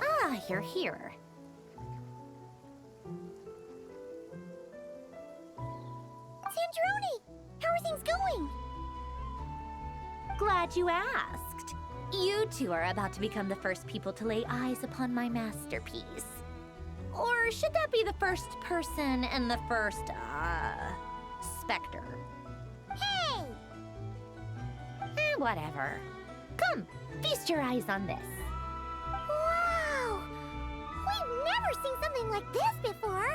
Ah, you're here. Sandrone! How are things going? Glad you asked. You two are about to become the first people to lay eyes upon my masterpiece. Or should that be the first person and the first, specter? Hey! Whatever. Come, feast your eyes on this. Wow! We've never seen something like this before!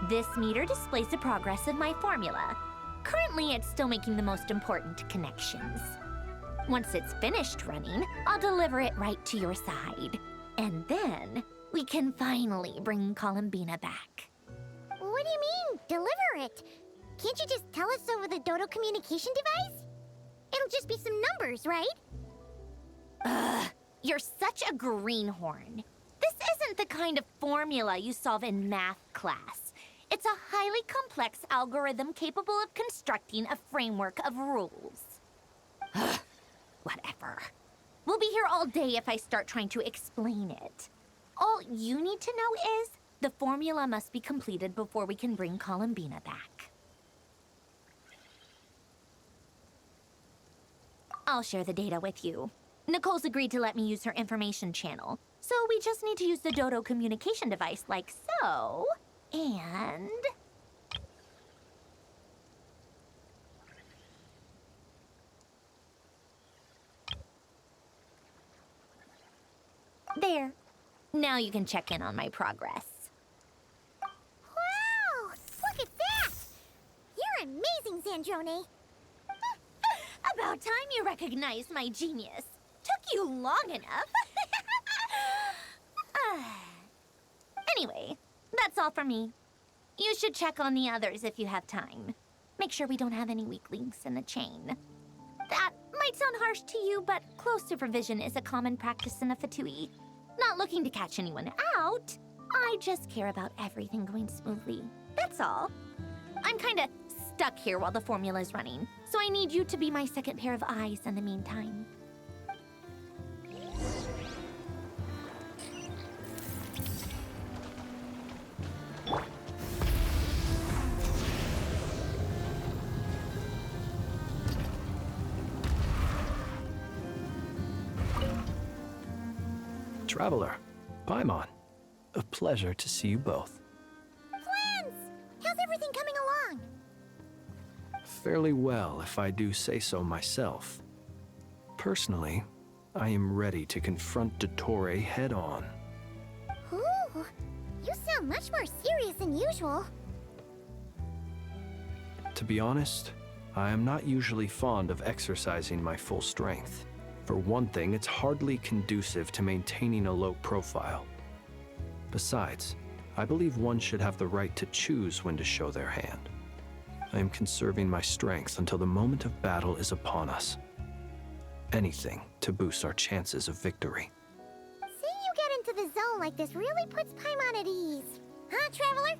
This meter displays the progress of my formula. Currently, it's still making the most important connections. Once it's finished running, I'll deliver it right to your side. And then, we can finally bring Columbina back. What do you mean, deliver it? Can't you just tell us over the Dodo communication device? It'll just be some numbers, right? Ugh, you're such a greenhorn. This isn't the kind of formula you solve in math class. It's a highly complex algorithm capable of constructing a framework of rules. Ugh, whatever. We'll be here all day if I start trying to explain it. All you need to know is the formula must be completed before we can bring Columbina back. I'll share the data with you. Nicole's agreed to let me use her information channel, so we just need to use the Dodo communication device like so, and... there. Now you can check in on my progress. Wow! Look at that! You're amazing, Sandrone! About time you recognized my genius. Took you long enough. Anyway, that's all for me. You should check on the others if you have time. Make sure we don't have any weak links in the chain. That might sound harsh to you, but close supervision is a common practice in a Fatui. Not looking to catch anyone out. I just care about everything going smoothly. That's all. I'm kinda stuck here while the formula's running, so I need you to be my second pair of eyes in the meantime. Traveler, Paimon, a pleasure to see you both. Friends! How's everything coming along? Fairly well, if I do say so myself. Personally, I am ready to confront Dottore head-on. Ooh, you sound much more serious than usual. To be honest, I am not usually fond of exercising my full strength. For one thing, it's hardly conducive to maintaining a low profile. Besides, I believe one should have the right to choose when to show their hand. I am conserving my strength until the moment of battle is upon us. Anything to boost our chances of victory. Seeing you get into the zone like this really puts Paimon at ease. Huh, Traveler?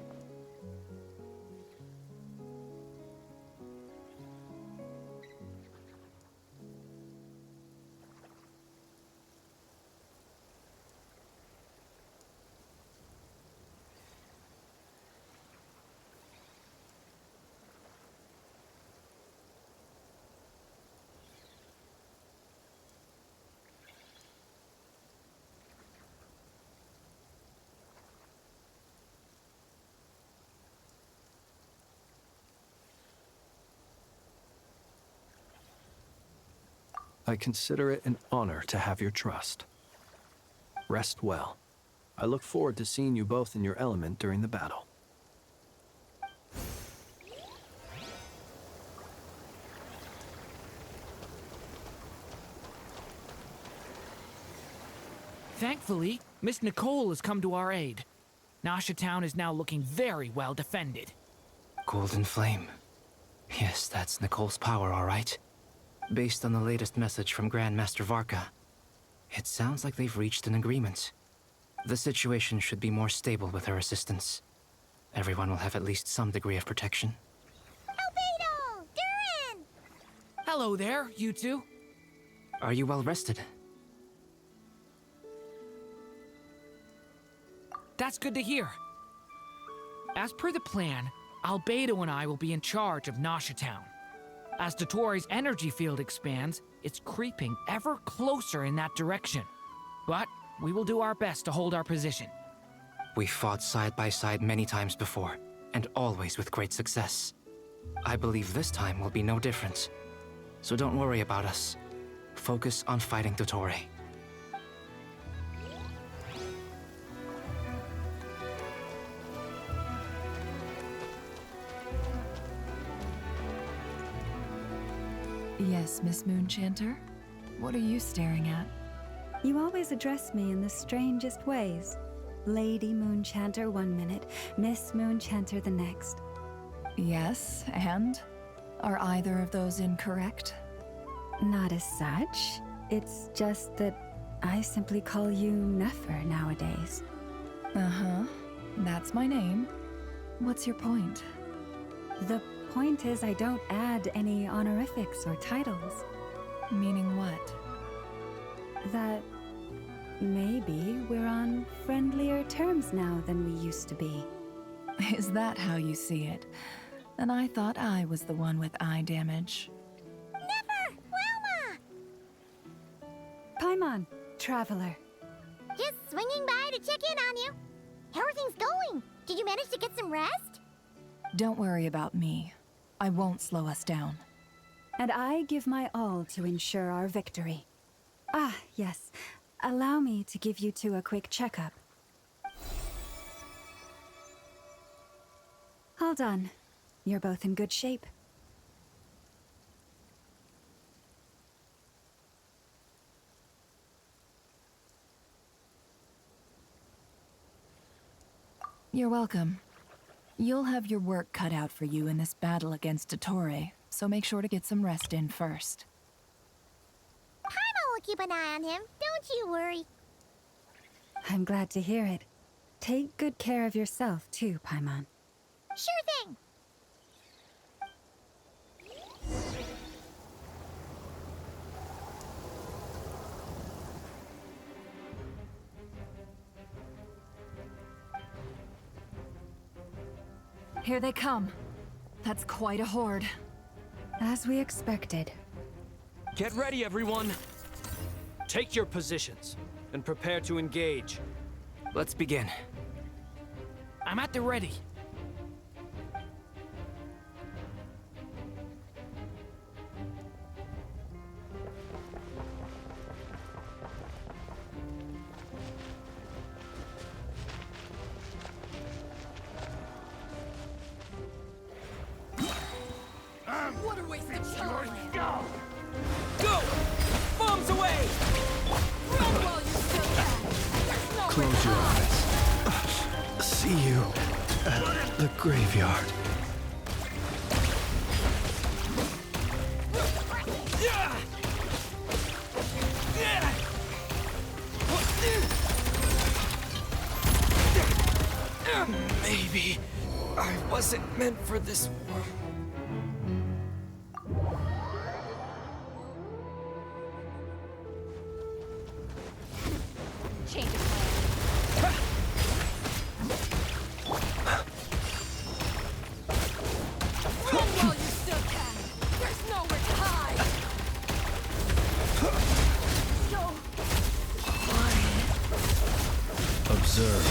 I consider it an honor to have your trust. Rest well. I look forward to seeing you both in your element during the battle. Thankfully, Miss Nicole has come to our aid. Nasha Town is now looking very well defended. Golden Flame. Yes, that's Nicole's power, all right. Based on the latest message from Grandmaster Varka. It sounds like they've reached an agreement. The situation should be more stable with her assistance. Everyone will have at least some degree of protection. Albedo! Durin! Hello there, you two. Are you well rested? That's good to hear. As per the plan, Albedo and I will be in charge of Nasha Town. As Dottoro's energy field expands, it's creeping ever closer in that direction. But we will do our best to hold our position. We fought side by side many times before, and always with great success. I believe this time will be no different. So don't worry about us. Focus on fighting Dottore. Yes, Miss Moonchanter? What are you staring at? You always address me in the strangest ways. Lady Moonchanter one minute, Miss Moonchanter the next. Yes, and? Are either of those incorrect? Not as such. It's just that I simply call you Nefer nowadays. Uh-huh. That's my name. What's your point? The point is I don't add any honorifics or titles. Meaning what? That maybe we're on friendlier terms now than we used to be. Is that how you see it? And I thought I was the one with eye damage. Never! Wilma! Paimon, traveler. Just swinging by to check in on you. How are things going? Did you manage to get some rest? Don't worry about me. I won't slow us down. And I give my all to ensure our victory. Ah, yes. Allow me to give you two a quick checkup. All done. You're both in good shape. You're welcome. You'll have your work cut out for you in this battle against Dottore, so make sure to get some rest in first. Paimon will keep an eye on him. Don't you worry. I'm glad to hear it. Take good care of yourself, too, Paimon. Sure thing. Here they come. That's quite a horde. As we expected. Get ready, everyone! Take your positions and prepare to engage. Let's begin. I'm at the ready. What a waste of time! Go! Bombs away! Run while you still can! There's no Close your eyes. See you at the graveyard. Maybe I wasn't meant for this world. Change of plan. Run while you still can! There's nowhere to hide! No! Observe.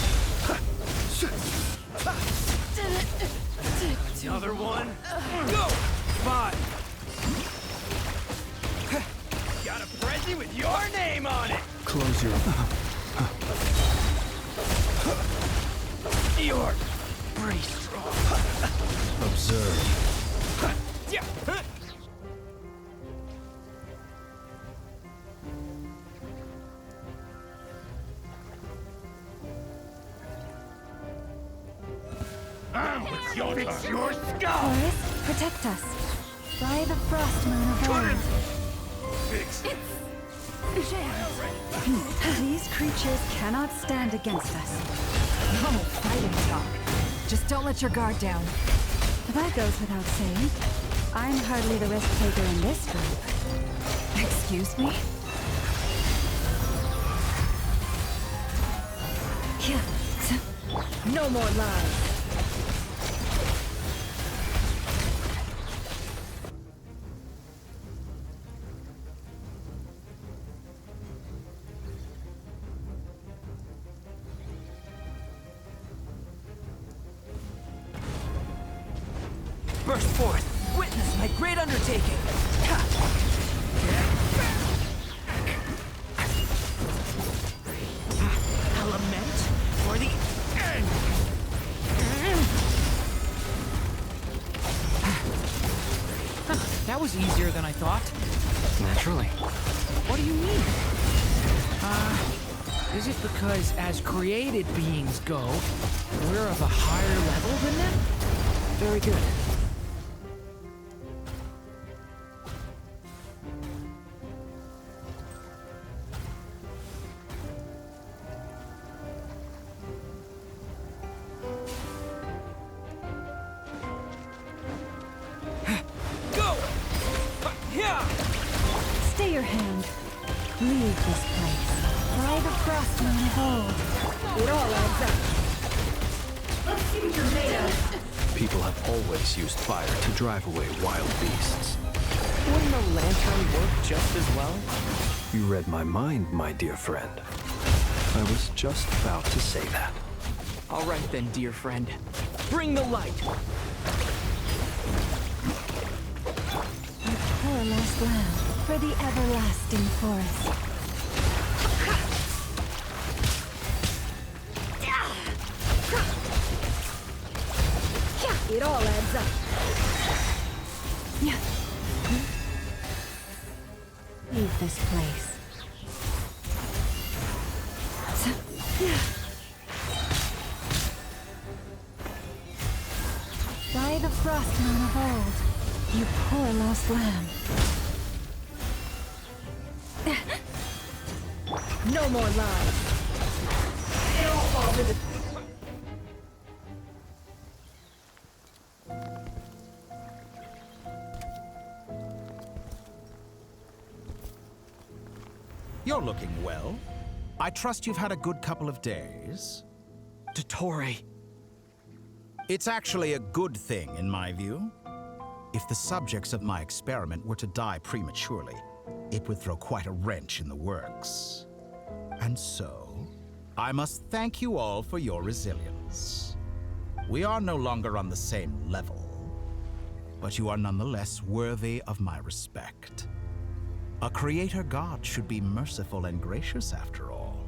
Another one. Go! 5. Got a present with your name on it! Close your... You're pretty strong. Observe. It's your skull! Horus, protect us. By the frost moon of old. Fix it. These creatures cannot stand against us. No fighting talk. Just don't let your guard down. That goes without saying. I'm hardly the risk taker in this group. Excuse me? No more lies. Burst forth! Witness my great undertaking! A lament for the end! That was easier than I thought. Naturally. What do you mean? Is it because as created beings go, we're of a higher level than them? Very good. Go! Yeah! Stay your hand. Leave this place. By the frost moon of old. It all adds up. People have always used fire to drive away wild beasts. Wouldn't a lantern work just as well? You read my mind, my dear friend. I was just about to say that. All right then, dear friend. Bring the light! Poor lost lamb for the everlasting forest. It all adds up. Leave this place. By the frost moon of old, you poor lost lamb. No more lies. You're looking well. I trust you've had a good couple of days. Dottore. It's actually a good thing, in my view. If the subjects of my experiment were to die prematurely, it would throw quite a wrench in the works. And so, I must thank you all for your resilience. We are no longer on the same level, but you are nonetheless worthy of my respect. A creator god should be merciful and gracious after all.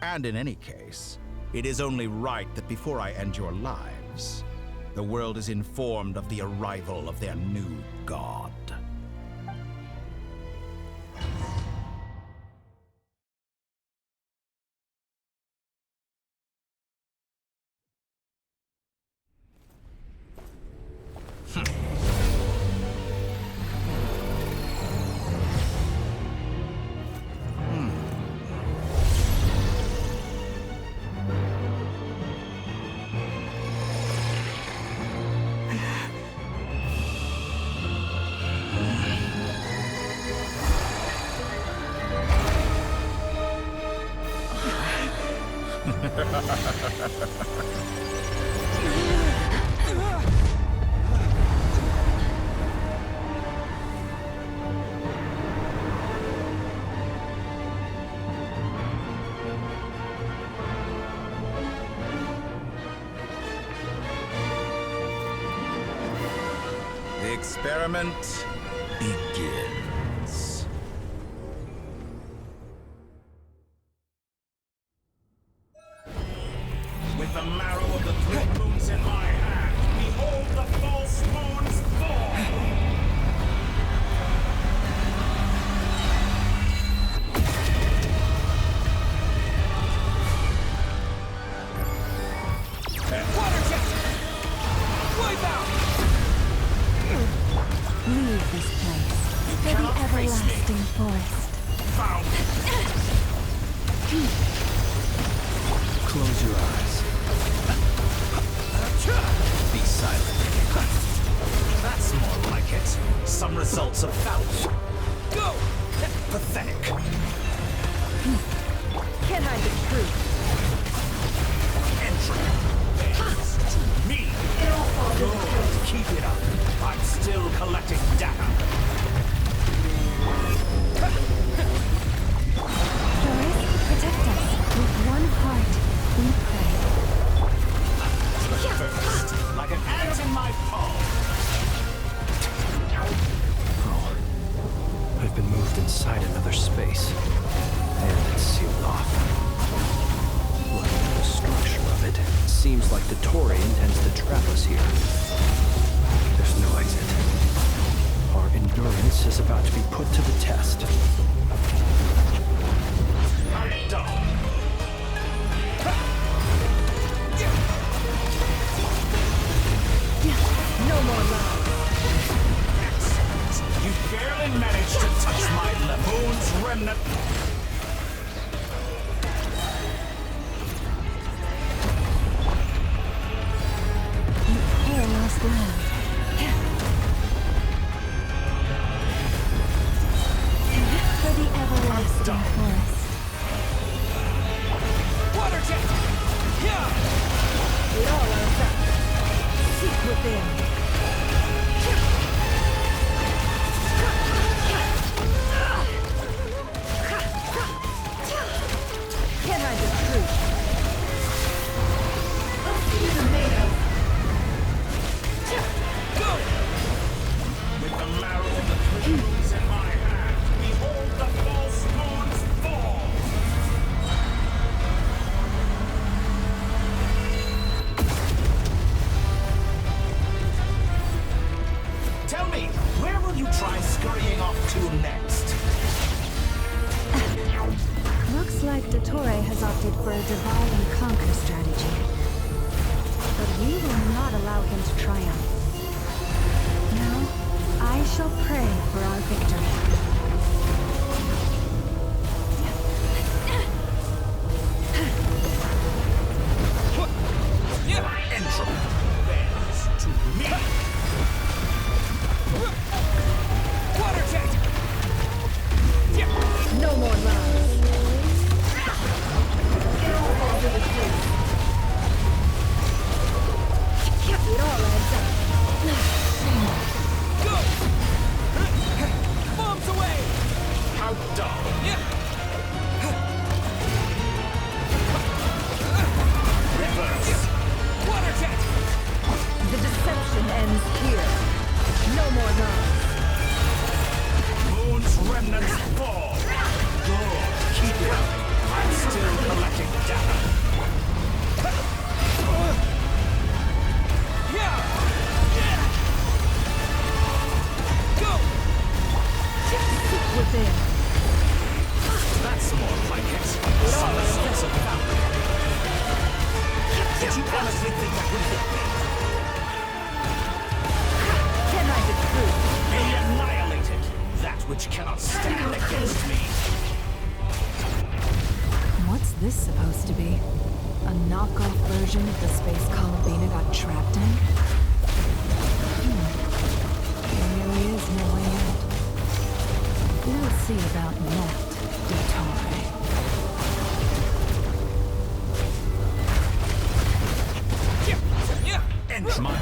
And in any case, it is only right that before I end your lives, the world is informed of the arrival of their new god. The experiment begins. With the marrow of the three moons in my hand, behold the false moons fall! Water jet! Wipe out! Leave this place for the everlasting forest. Close your eyes. Be silent. That's more like it. Some results of value. Go! Pathetic. Can't hide the truth. Entry. Bends to me. Good. Keep it up. I'm still collecting data. Doris, protect us. With one heart, we pray. First, like an ant in my palm. Oh, I've been moved inside another space, and it's sealed off. Looking at the structure of it, seems like the Tory intends to trap us here. There's no exit. Our endurance is about to be put to the test. I'm done. No more lies. Excellent. You barely managed to touch my Moon's remnant. You poor lost land. For the everlasting done. forest. Water jet! Yeah! It all adds up. Seek within. Can't hide the truth. Go! With the marrow of the clouds in my hand, behold the false moon's fall! Tell me, where will you try scurrying off to next? Looks like Dottore has opted for a divide and conquer strategy. But we will not allow him to triumph. Now, I shall pray for our victory. Entropy bends to me! Water jet! No more lies. It all falls into place. It all adds up. Go! Bombs away! Outdone! Reverse! Water jet! The deception ends here. No more lies. Moon's remnants fall! Good, keep it up. I'm still collecting data. Go! Seek within. That's more like it. Some results of value. Did you honestly think that would hit me? Can't hide the truth. Be annihilated! That which cannot stand against me! What's this supposed to be? A knockoff version of the space Columbina got trapped in? There really is no way out. We'll see about that, Dottore. Enter my I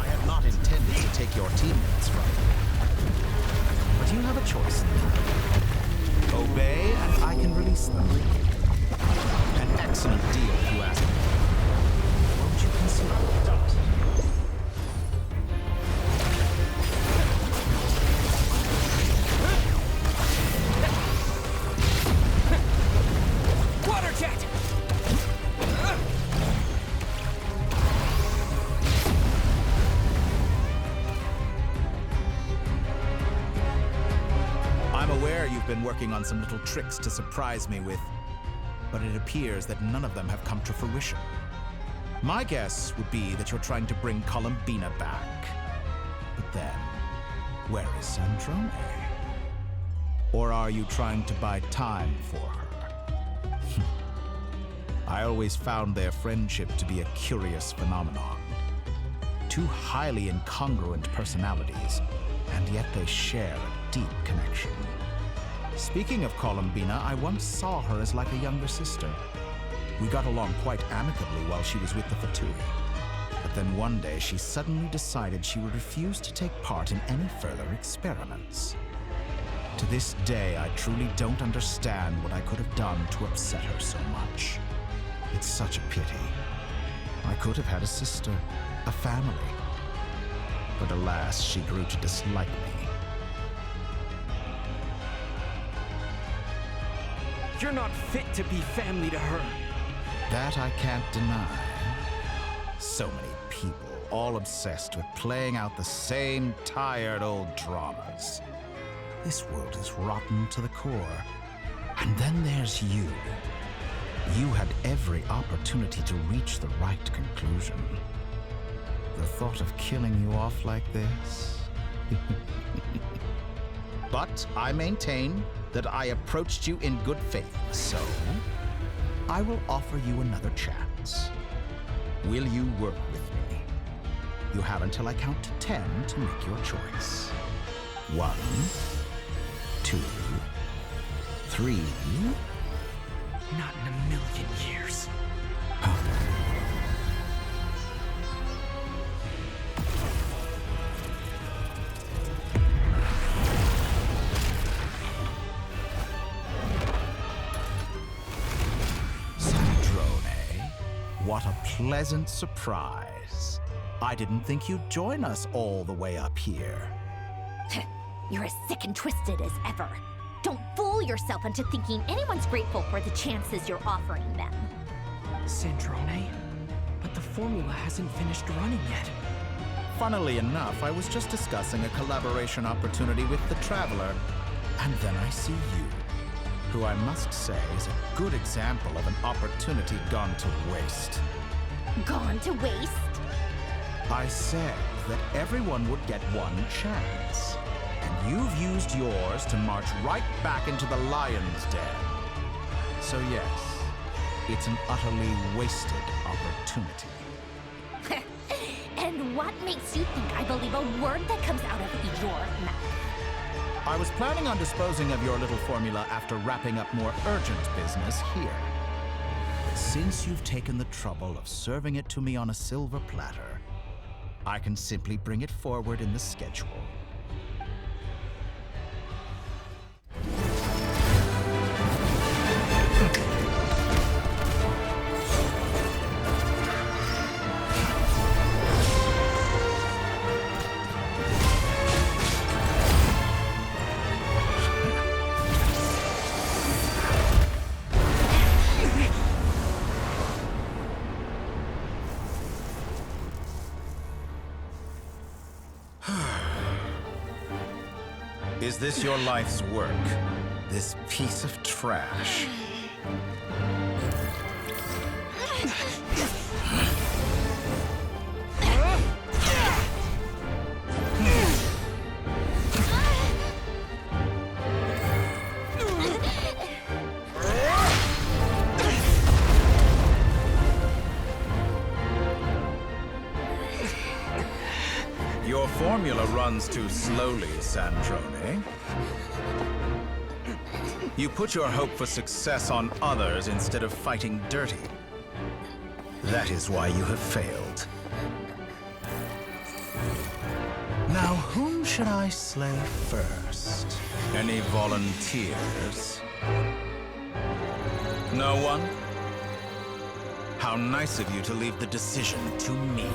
have not intended to take your teammates from you. But you have a choice. Obey, and I can release them. An excellent deal, if you ask me. Won't you consider it? water jet! I'm aware you've been working on some little tricks to surprise me with, but it appears that none of them have come to fruition. My guess would be that you're trying to bring Columbina back. But then, where is Sandrone? Or are you trying to buy time for her? I always found their friendship to be a curious phenomenon. Two highly incongruent personalities, and yet they share a deep connection. Speaking of Columbina, I once saw her as like a younger sister. We got along quite amicably while she was with the Fatui. But then one day she suddenly decided she would refuse to take part in any further experiments. To this day, I truly don't understand what I could have done to upset her so much. It's such a pity. I could have had a sister, a family. But alas, she grew to dislike me. You're not fit to be family to her. That I can't deny. So many people, all obsessed with playing out the same tired old dramas. This world is rotten to the core. And then there's you. You had every opportunity to reach the right conclusion. The thought of killing you off like this? But I maintain that I approached you in good faith, so I will offer you another chance. Will you work with me? You have until I count to 10 to make your choice. 1, 2, 3. Not in a million years. What a pleasant surprise. I didn't think you'd join us all the way up here. You're as sick and twisted as ever. Don't fool yourself into thinking anyone's grateful for the chances you're offering them. Sandrone, but the formula hasn't finished running yet. Funnily enough, I was just discussing a collaboration opportunity with the Traveler, and then I see you, who I must say is a good example of an opportunity gone to waste. Gone to waste? I said that everyone would get one chance, and you've used yours to march right back into the lion's den. So yes, it's an utterly wasted opportunity. And what makes you think I believe a word that comes out of your mouth? I was planning on disposing of your little formula after wrapping up more urgent business here. But since you've taken the trouble of serving it to me on a silver platter, I can simply bring it forward in the schedule. Is this your life's work? This piece of trash? Your formula runs too slowly, Sandrone. You put your hope for success on others instead of fighting dirty. That is why you have failed. Now, whom should I slay first? Any volunteers? No one? How nice of you to leave the decision to me.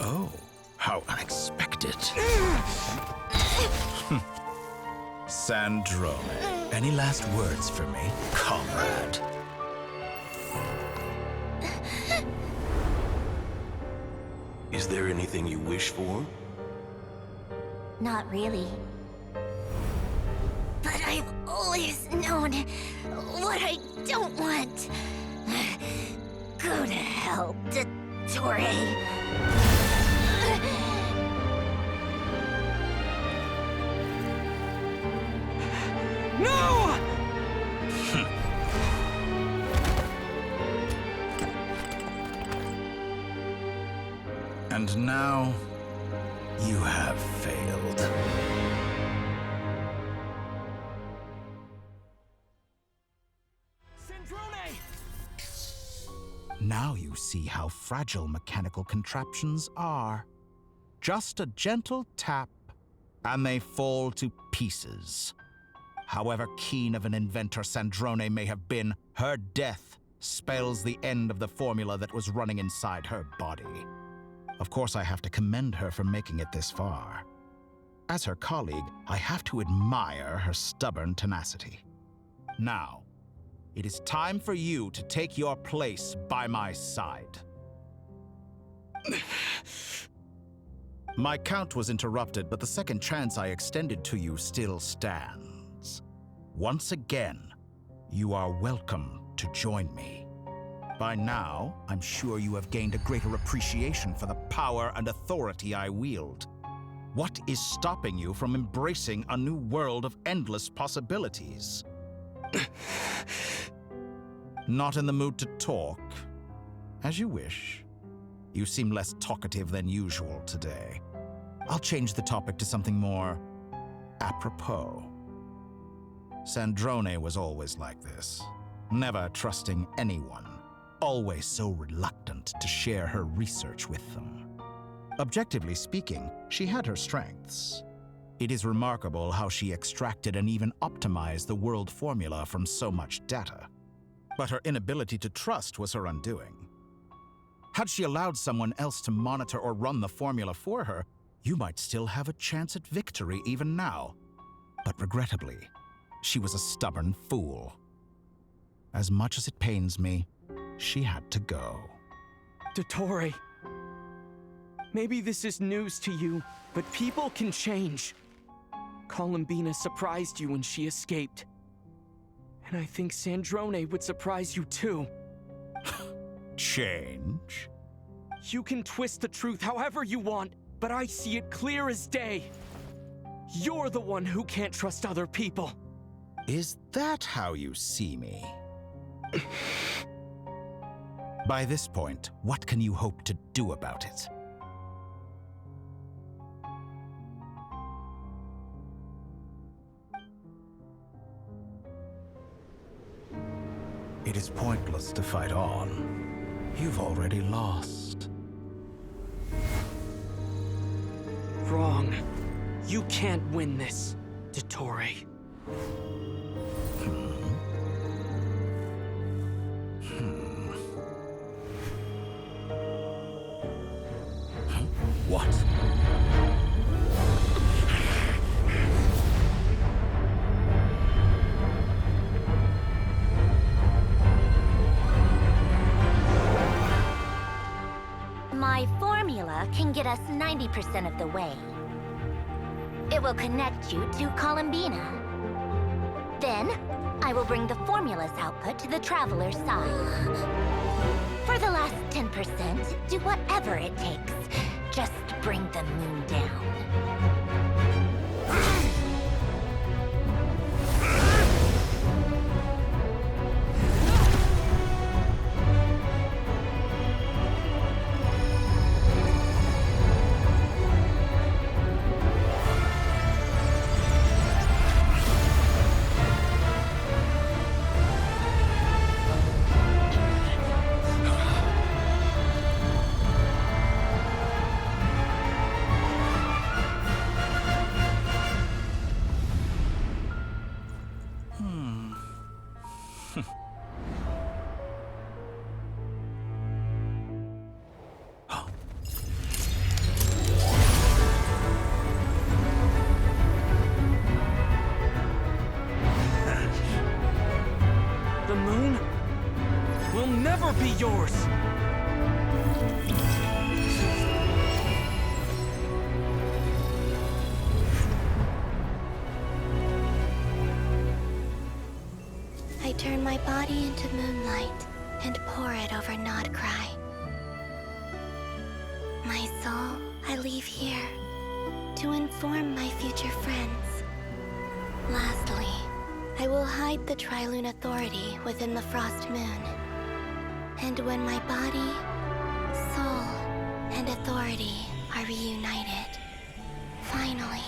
Oh, how unexpected. Sandrone, any last words for me, comrade? Is there anything you wish for? Not really. But I've always known what I don't want. Go to hell, Dottore. No! And now, you have failed. Sandrone! Now you see how fragile mechanical contraptions are. Just a gentle tap, and they fall to pieces. However keen of an inventor Sandrone may have been, her death spells the end of the formula that was running inside her body. Of course, I have to commend her for making it this far. As her colleague, I have to admire her stubborn tenacity. Now, it is time for you to take your place by my side. My count was interrupted, but the second chance I extended to you still stands. Once again, you are welcome to join me. By now, I'm sure you have gained a greater appreciation for the power and authority I wield. What is stopping you from embracing a new world of endless possibilities? Not in the mood to talk? As you wish. You seem less talkative than usual today. I'll change the topic to something more apropos. Sandrone was always like this, never trusting anyone, always so reluctant to share her research with them. Objectively speaking, she had her strengths. It is remarkable how she extracted and even optimized the world formula from so much data. But her inability to trust was her undoing. Had she allowed someone else to monitor or run the formula for her, you might still have a chance at victory even now. But regrettably, she was a stubborn fool. As much as it pains me, she had to go. Dottore. Maybe this is news to you, but people can change. Columbina surprised you when she escaped. And I think Sandrone would surprise you too. Change? You can twist the truth however you want, but I see it clear as day. You're the one who can't trust other people. Is that how you see me? By this point, what can you hope to do about it? It is pointless to fight on. You've already lost. Wrong. You can't win this, Dottore. What? My formula can get us 90% of the way. It will connect you to Columbina. Then, I will bring the formula's output to the Traveler's side. For the last 10%, do whatever it takes. Just bring the moon down. The moon will never be yours! turn my body into moonlight and pour it over Nod-Krai. My soul, I leave here to inform my future friends. Lastly, I will hide the Trilune Authority within the Frost Moon. And when my body, soul, and authority are reunited, finally...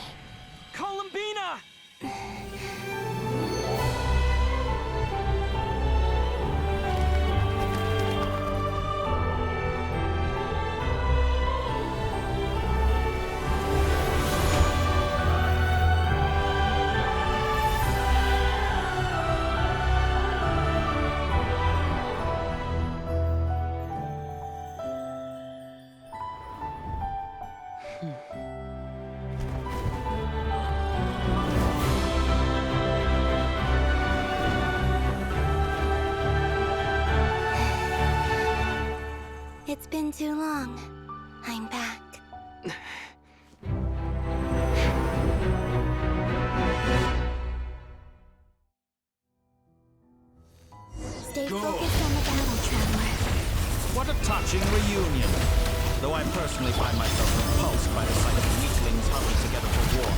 Columbina! It's been too long. I'm back. Stay focused on the battle, Traveler. What a touching reunion. Though I personally find myself repulsed by the sight of weaklings huddled together for war.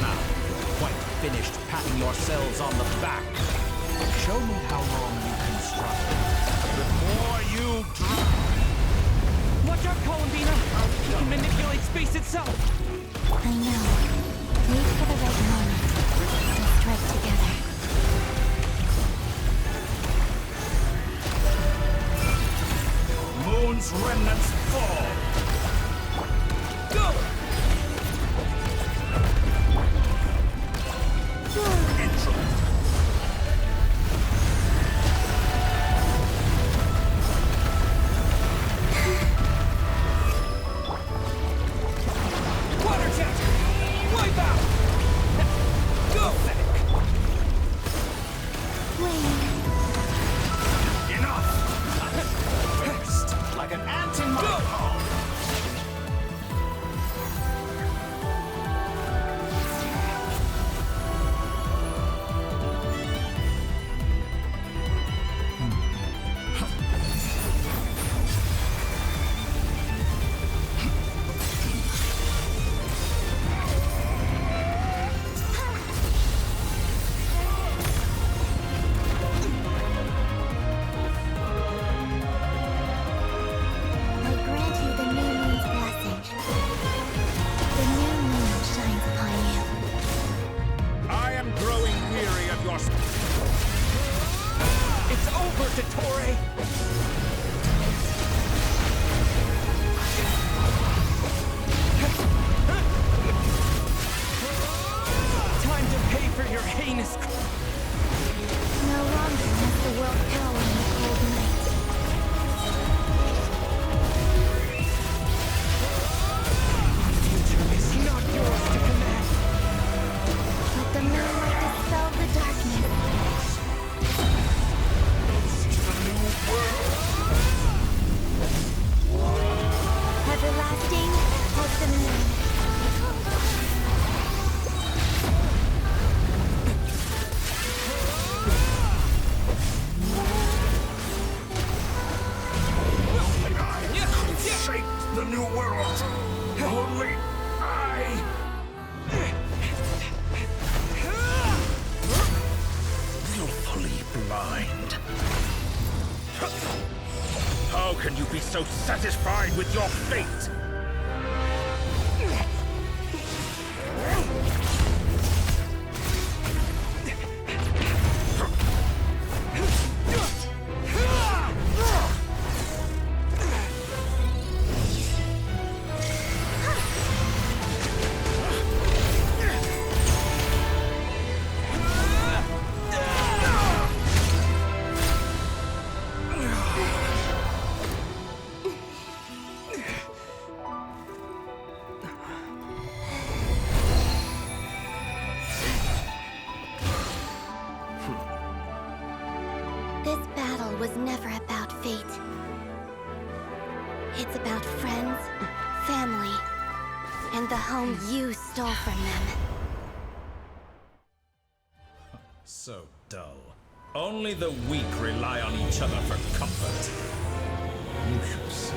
Now, quite finished patting yourselves on the back. Show me how long you can struggle before you drop. Watch out, Columbina! You can manipulate space itself! I know. Wait for the right moment. We'll strike together. Moon's remnants fall. Go! Water jet! Wipe out! Go! Wait. Enough! Burst like an ant in my palm. I grant you the new moon's blessing. The new moon shines upon you. I am growing weary of your... It's over, Dottore! Time to pay for your heinous... No longer must the world cower in the cold night. future is not yours to command! Let the moonlight dispel the darkness. Everlasting as the moon. Shape the new world. Only I. Willfully blind. How can you be so satisfied with your fate? This battle was never about fate. It's about friends, family, and the home you stole from them. So dull. Only the weak rely on each other for comfort. You shall see.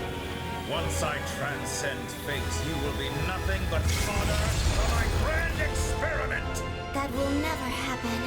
Once I transcend fate, you will be nothing but fodder for my grand experiment! That will never happen.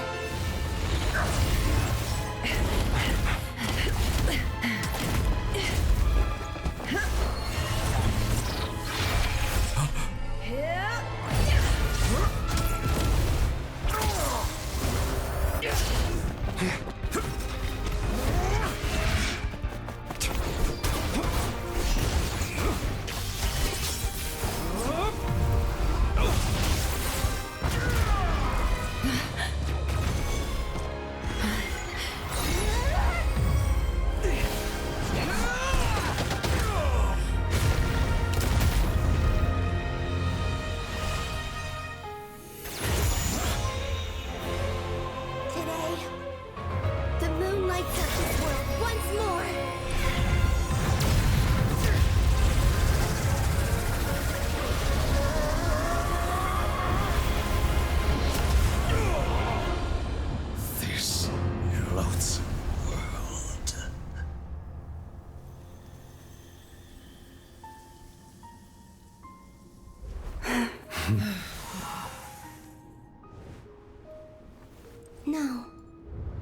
No,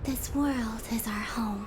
this world is our home.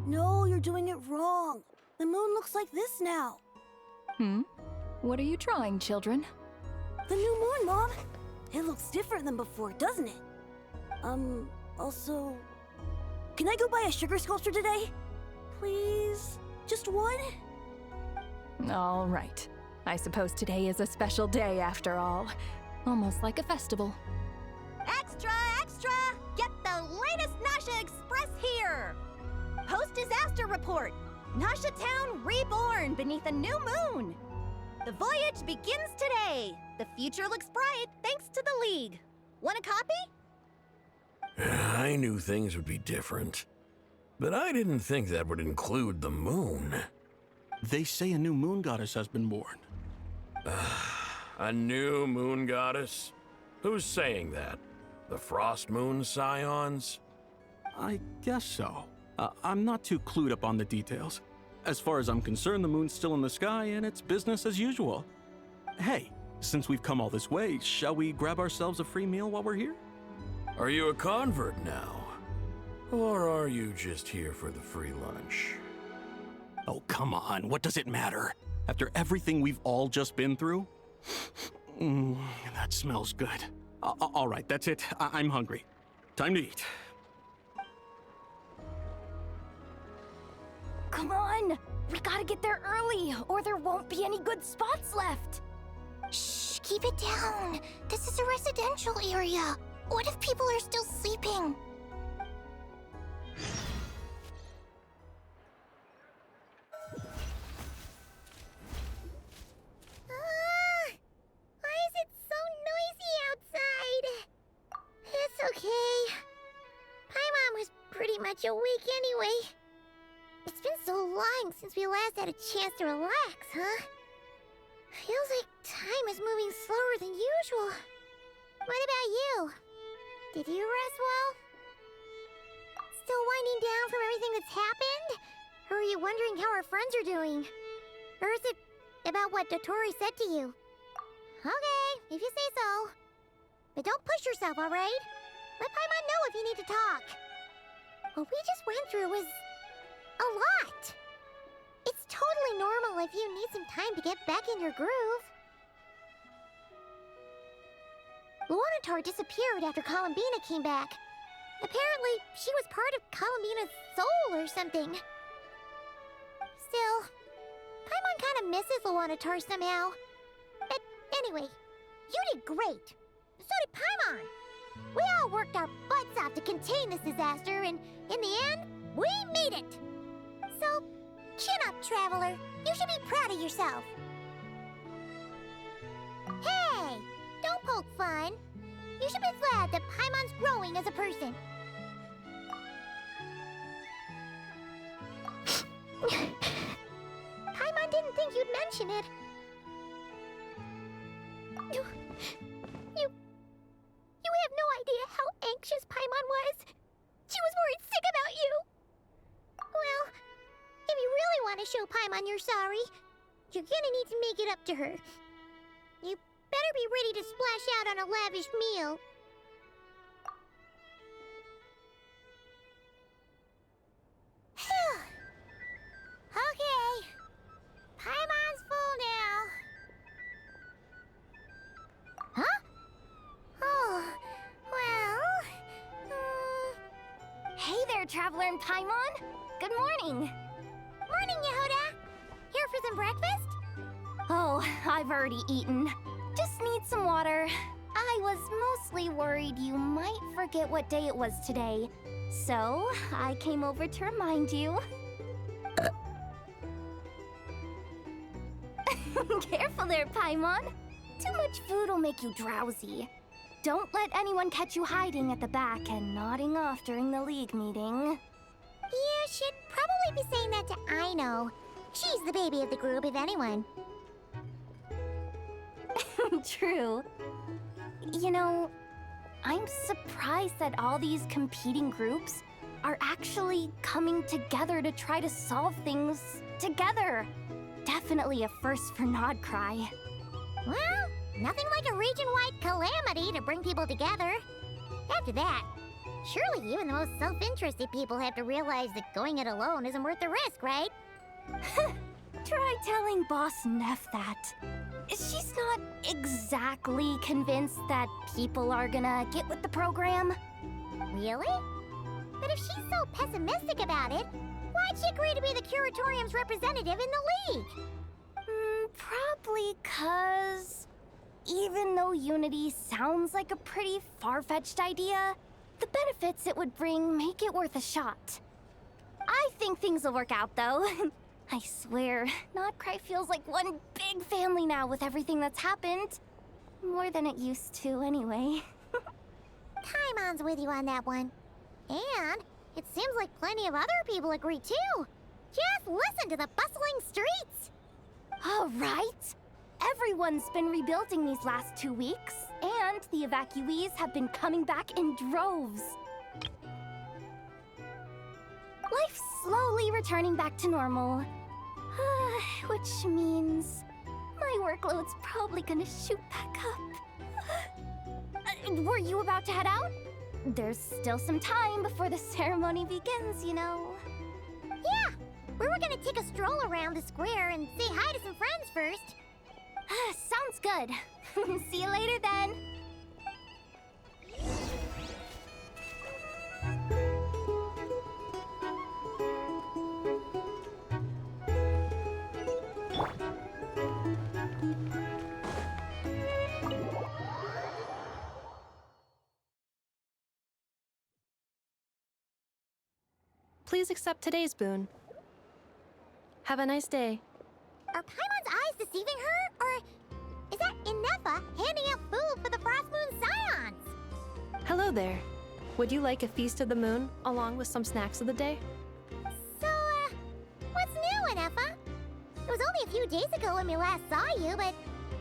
No, you're doing it wrong. The moon looks like this now. What are you drawing, children? The new moon, Mom. It looks different than before, doesn't it? Also... Can I go buy a sugar sculpture today? Please? Just one? All right. I suppose today is a special day after all. Almost like a festival. Extra, extra! Get the latest Nasha Express here! Post-disaster report! Nasha Town reborn beneath a new moon! The voyage begins today! The future looks bright thanks to the League. Want a copy? I knew things would be different, but I didn't think that would include the moon. They say a new moon goddess has been born. A new moon goddess? Who's saying that? The Frost Moon Scions? I guess so. I'm not too clued up on the details. As far as I'm concerned, the moon's still in the sky and it's business as usual. Hey, since we've come all this way, shall we grab ourselves a free meal while we're here? Are you a convert now? Or are you just here for the free lunch? Oh, come on. What does it matter? After everything we've all just been through? That smells good. All right, that's it. I'm hungry. Time to eat. Come on! We gotta get there early, or there won't be any good spots left! Shh, keep it down. This is a residential area. What if people are still sleeping? Why is it so noisy outside? It's okay. Paimon was pretty much awake anyway. It's been so long since we last had a chance to relax, huh? Feels like time is moving slower than usual. What about you? Did you rest well? Still winding down from everything that's happened? Or are you wondering how our friends are doing? Or is it about what Dotori said to you? Okay, if you say so. But don't push yourself, alright? Let Paimon know if you need to talk. What we just went through was a lot. It's totally normal if you need some time to get back in your groove. Luonatar disappeared after Columbina came back. Apparently, she was part of Columbina's soul or something. Still, Paimon Paimon kind of misses Luanatar somehow. But anyway, you did great. So did Paimon. We all worked our butts off to contain this disaster, and in the end, we made it. So, chin up, Traveler. You should be proud of yourself. Hey, don't poke fun. You should be glad that Paimon's growing as a person. Paimon didn't think you'd mention it. You have no idea how anxious Paimon was. She was worried sick about you. Well, if you really want to show Paimon you're sorry, you're gonna need to make it up to her. You better be ready to splash out on a lavish meal. Okay. Paimon's full now. Huh? Oh, well... Hey there, Traveler and Paimon. Good morning. Morning, Yehuda. Here for some breakfast? Oh, I've already eaten. Just need some water. I was mostly worried you might forget what day it was today. So, I came over to remind you. Careful there, Paimon. Too much food will make you drowsy. Don't let anyone catch you hiding at the back and nodding off during the league meeting. Yeah, should probably be saying that to Aino. She's the baby of the group, if anyone. True. You know, I'm surprised that all these competing groups are actually coming together to try to solve things together. Definitely a first for Nod-Krai. Well, nothing like a region-wide calamity to bring people together. After that, surely even the most self-interested people have to realize that going it alone isn't worth the risk, right? Try telling Boss Neff that. She's not exactly convinced that people are gonna get with the program. Really? But if she's so pessimistic about it, why'd she agree to be the Curatorium's representative in the league? Probably 'cause even though Unity sounds like a pretty far-fetched idea, the benefits it would bring make it worth a shot. I think things will work out, though. I swear, Nod-Krai feels like one big family now with everything that's happened. More than it used to, anyway. Paimon's with you on that one. And it seems like plenty of other people agree, too. Just listen to the bustling streets. All right. Everyone's been rebuilding these last 2 weeks, and the evacuees have been coming back in droves. Life's slowly returning back to normal. Which means my workload's probably gonna shoot back up. Were you about to head out? There's still some time before the ceremony begins, you know. Yeah, we were gonna take a stroll around the square and say hi to some friends first. Sounds good. See you later then. Please accept today's boon. Have a nice day. Are Paimon's eyes deceiving her? Or is that Inefa handing out food for the Frost Moon Scions? Hello there. Would you like a feast of the moon along with some snacks of the day? So, what's new, Inefa? It was only a few days ago when we last saw you, but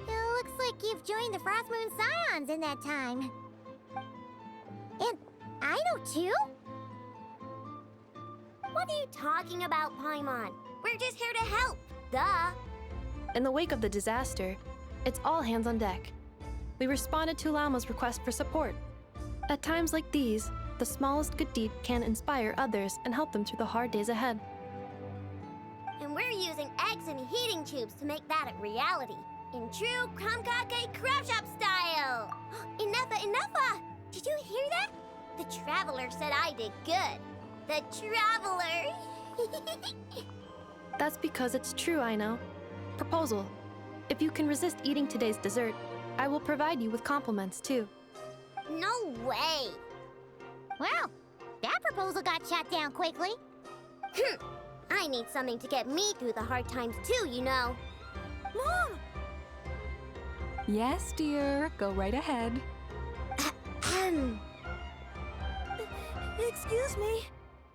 it looks like you've joined the Frost Moon Scions in that time. And I know too? What are you talking about, Paimon? We're just here to help. Duh. In the wake of the disaster, it's all hands on deck. We responded to Lama's request for support. At times like these, the smallest good deed can inspire others and help them through the hard days ahead. And we're using eggs and heating tubes to make that a reality. In true Kromkake Crab Shop style. Enough! Did you hear that? The Traveler said I did good. The Traveler! That's because it's true, I know. Proposal. If you can resist eating today's dessert, I will provide you with compliments, too. No way! Well, that proposal got shot down quickly. I need something to get me through the hard times too, you know. Mom! Yes, dear. Go right ahead. Excuse me.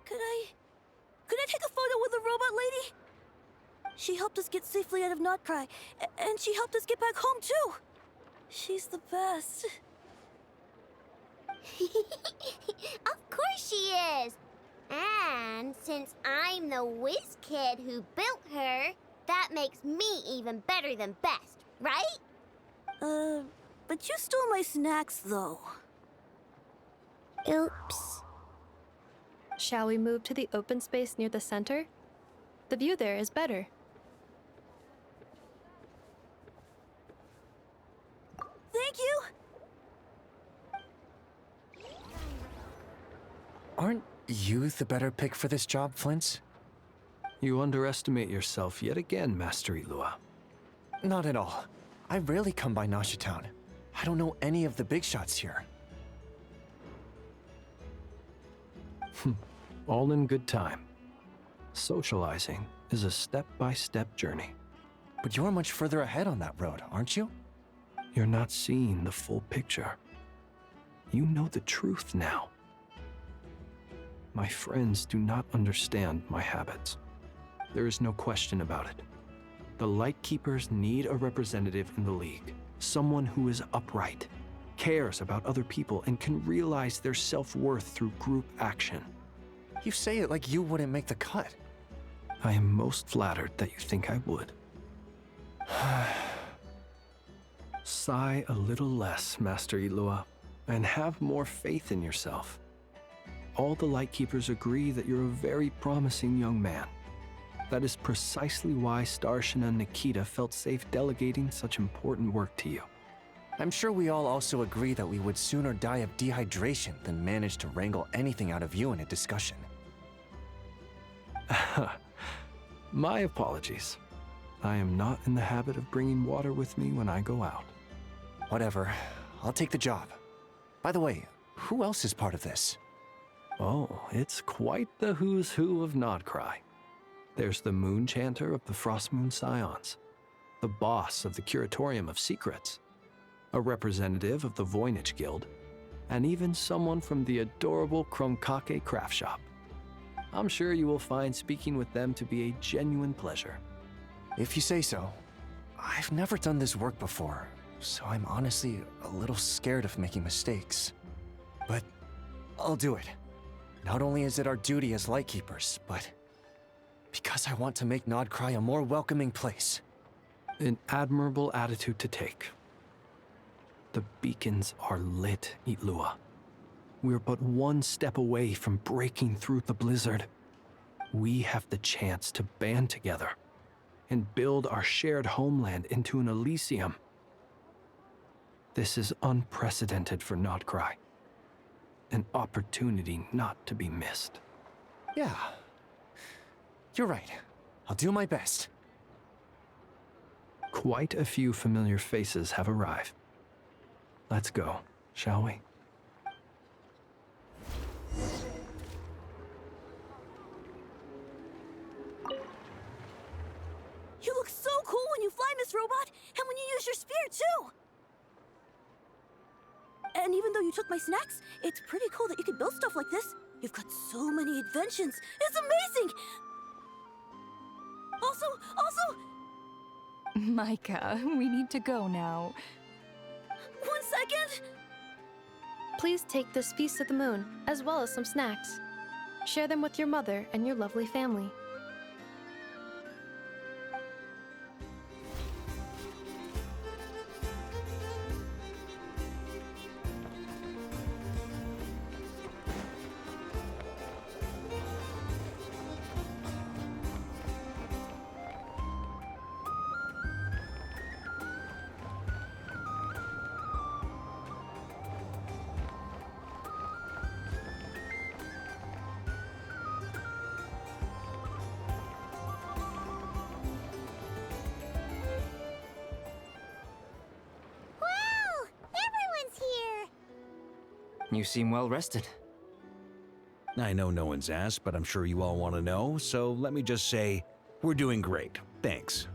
Could I take a photo with the robot lady? She helped us get safely out of Nod-Krai, and she helped us get back home too. She's the best. Of course she is! And since I'm the whiz kid who built her, that makes me even better than best, right? But you stole my snacks, though. Oops. Shall we move to the open space near the center? The view there is better. Thank you! Aren't you the better pick for this job, Flint? You underestimate yourself yet again, Master Ilua. Not at all. I rarely come by Nasha Town. I don't know any of the big shots here. All in good time. Socializing is a step-by-step journey. But you're much further ahead on that road, aren't you? You're not seeing the full picture. You know the truth now. My friends do not understand my habits. There is no question about it. The Lightkeepers need a representative in the League. Someone who is upright, cares about other people, and can realize their self-worth through group action. You say it like you wouldn't make the cut. I am most flattered that you think I would. Sigh a little less, Master Ilua, and have more faith in yourself. All the Lightkeepers agree that you're a very promising young man. That is precisely why Starshina Nikita felt safe delegating such important work to you. I'm sure we all also agree that we would sooner die of dehydration than manage to wrangle anything out of you in a discussion. My apologies. I am not in the habit of bringing water with me when I go out. Whatever. I'll take the job. By the way, who else is part of this? Oh, it's quite the who's who of Nod-Krai. There's the Moon Chanter of the Frostmoon Scions, the boss of the Curatorium of Secrets, a representative of the Voynich Guild, and even someone from the adorable Krumkake craft shop. I'm sure you will find speaking with them to be a genuine pleasure. If you say so. I've never done this work before, so I'm honestly a little scared of making mistakes. But I'll do it. Not only is it our duty as Lightkeepers, but because I want to make Nod-Krai a more welcoming place. An admirable attitude to take. The beacons are lit, Ilua. We're but one step away from breaking through the blizzard. We have the chance to band together and build our shared homeland into an Elysium. This is unprecedented for Nod-Krai. An opportunity not to be missed. Yeah. You're right. I'll do my best. Quite a few familiar faces have arrived. Let's go, shall we? You look so cool when you fly, Miss Robot, and when you use your spear, too! And even though you took my snacks, it's pretty cool that you can build stuff like this. You've got so many inventions. It's amazing! Also... Micah, we need to go now. 1 second! Please take this Feast of the Moon, as well as some snacks. Share them with your mother and your lovely family. You seem well rested. I know no one's asked, but I'm sure you all want to know, so let me just say, we're doing great. Thanks.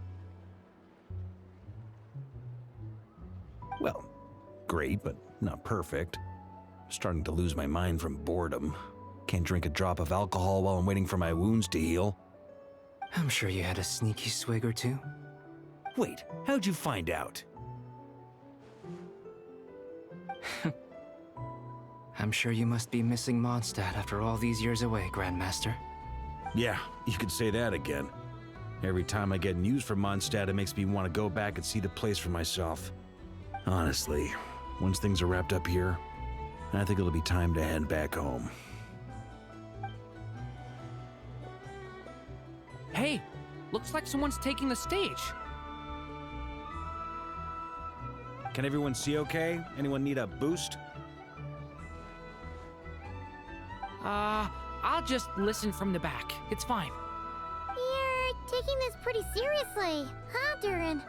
Well, great, but not perfect. Starting to lose my mind from boredom. Can't drink a drop of alcohol while I'm waiting for my wounds to heal. I'm sure you had a sneaky swig or two. Wait, how'd you find out? I'm sure you must be missing Mondstadt after all these years away, Grandmaster. Yeah, you could say that again. Every time I get news from Mondstadt, it makes me want to go back and see the place for myself. Honestly, once things are wrapped up here, I think it'll be time to head back home. Hey, looks like someone's taking the stage. Can everyone see okay? Anyone need a boost? I'll just listen from the back. It's fine. You're taking this pretty seriously, huh, Durin?